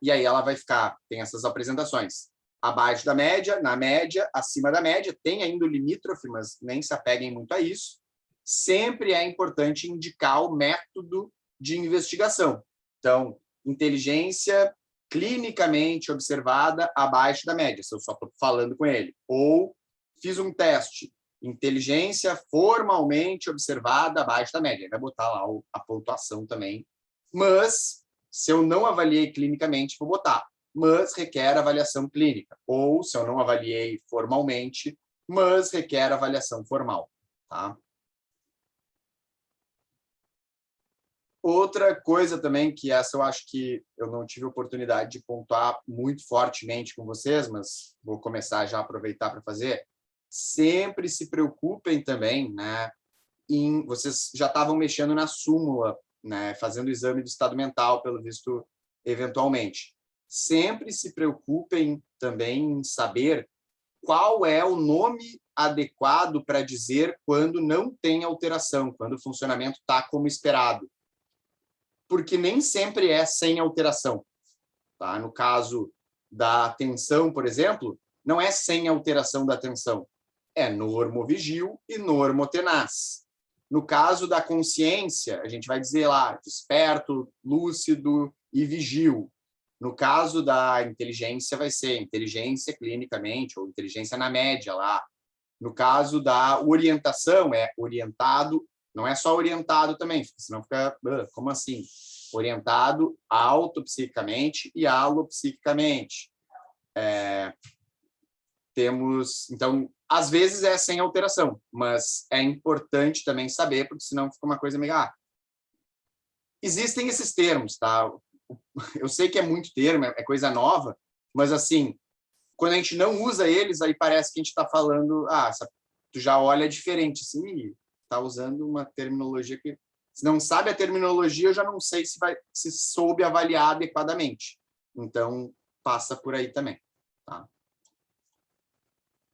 e aí ela vai ficar, tem essas apresentações. Abaixo da média, na média, acima da média, tem ainda o limítrofe, mas nem se apeguem muito a isso. Sempre é importante indicar o método de investigação. Então, inteligência clinicamente observada abaixo da média, se eu só estou falando com ele. Ou fiz um teste, inteligência formalmente observada abaixo da média. Ele vai botar lá a pontuação também. Mas, se eu não avaliei clinicamente, vou botar. Mas requer avaliação clínica. Ou, se eu não avaliei formalmente, mas requer avaliação formal. Tá? Outra coisa também, que essa eu acho que eu não tive oportunidade de pontuar muito fortemente com vocês, mas vou começar já a aproveitar para fazer, sempre se preocupem também, vocês já estavam mexendo na súmula, né, fazendo o exame do estado mental, pelo visto, eventualmente. Sempre se preocupem também em saber qual é o nome adequado para dizer quando não tem alteração, quando o funcionamento está como esperado. Porque nem sempre é sem alteração. Tá? No caso da atenção, por exemplo, não é sem alteração da atenção, é normovigil e normotenaz. No caso da consciência, a gente vai dizer lá, desperto, lúcido e vigil. No caso da inteligência, vai ser inteligência clinicamente, ou inteligência na média lá. No caso da orientação, é orientado, não é só orientado também, senão fica, como assim? Orientado autopsiquicamente e alopsiquicamente. Então, às vezes é sem alteração, mas é importante também saber, porque senão fica uma coisa meio... existem esses termos, tá? Eu sei que é muito termo, é coisa nova, mas assim, quando a gente não usa eles, aí parece que a gente está falando, tu já olha diferente, assim, tá usando uma terminologia que... Se não sabe a terminologia, eu já não sei se soube avaliar adequadamente. Então, passa por aí também. Tá?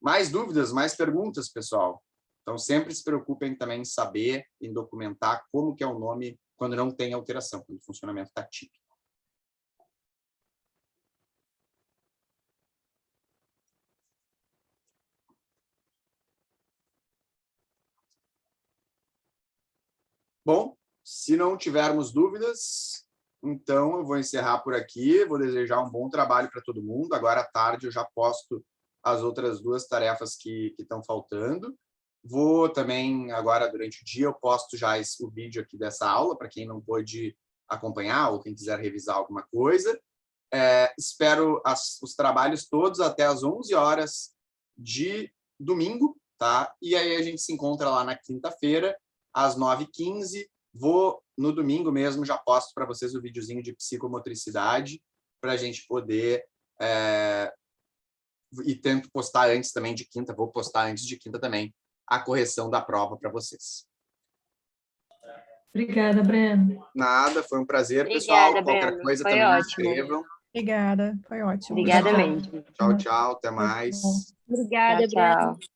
Mais dúvidas, mais perguntas, pessoal? Então, sempre se preocupem também em saber, em documentar como que é o nome quando não tem alteração, quando o funcionamento está típico. Bom, se não tivermos dúvidas, então eu vou encerrar por aqui. Vou desejar um bom trabalho para todo mundo. Agora à tarde eu já posto as outras 2 tarefas que estão faltando. Vou também, agora durante o dia, eu posto já o vídeo aqui dessa aula, para quem não pôde acompanhar ou quem quiser revisar alguma coisa. Espero os trabalhos todos até às 11 horas de domingo, tá? E aí a gente se encontra lá na quinta-feira, às 9h15, no domingo mesmo, já posto para vocês o videozinho de psicomotricidade, para a gente poder... e tento postar antes também de quinta, vou postar antes de quinta também, a correção da prova para vocês. Obrigada, Breno. Nada, foi um prazer, Obrigada, pessoal. Qualquer Breno. coisa Foi também me ótimo. escrevam. Obrigada, foi ótimo. Obrigada mesmo. Tchau, tchau, até mais. Obrigada, Tchau, Breno. tchau.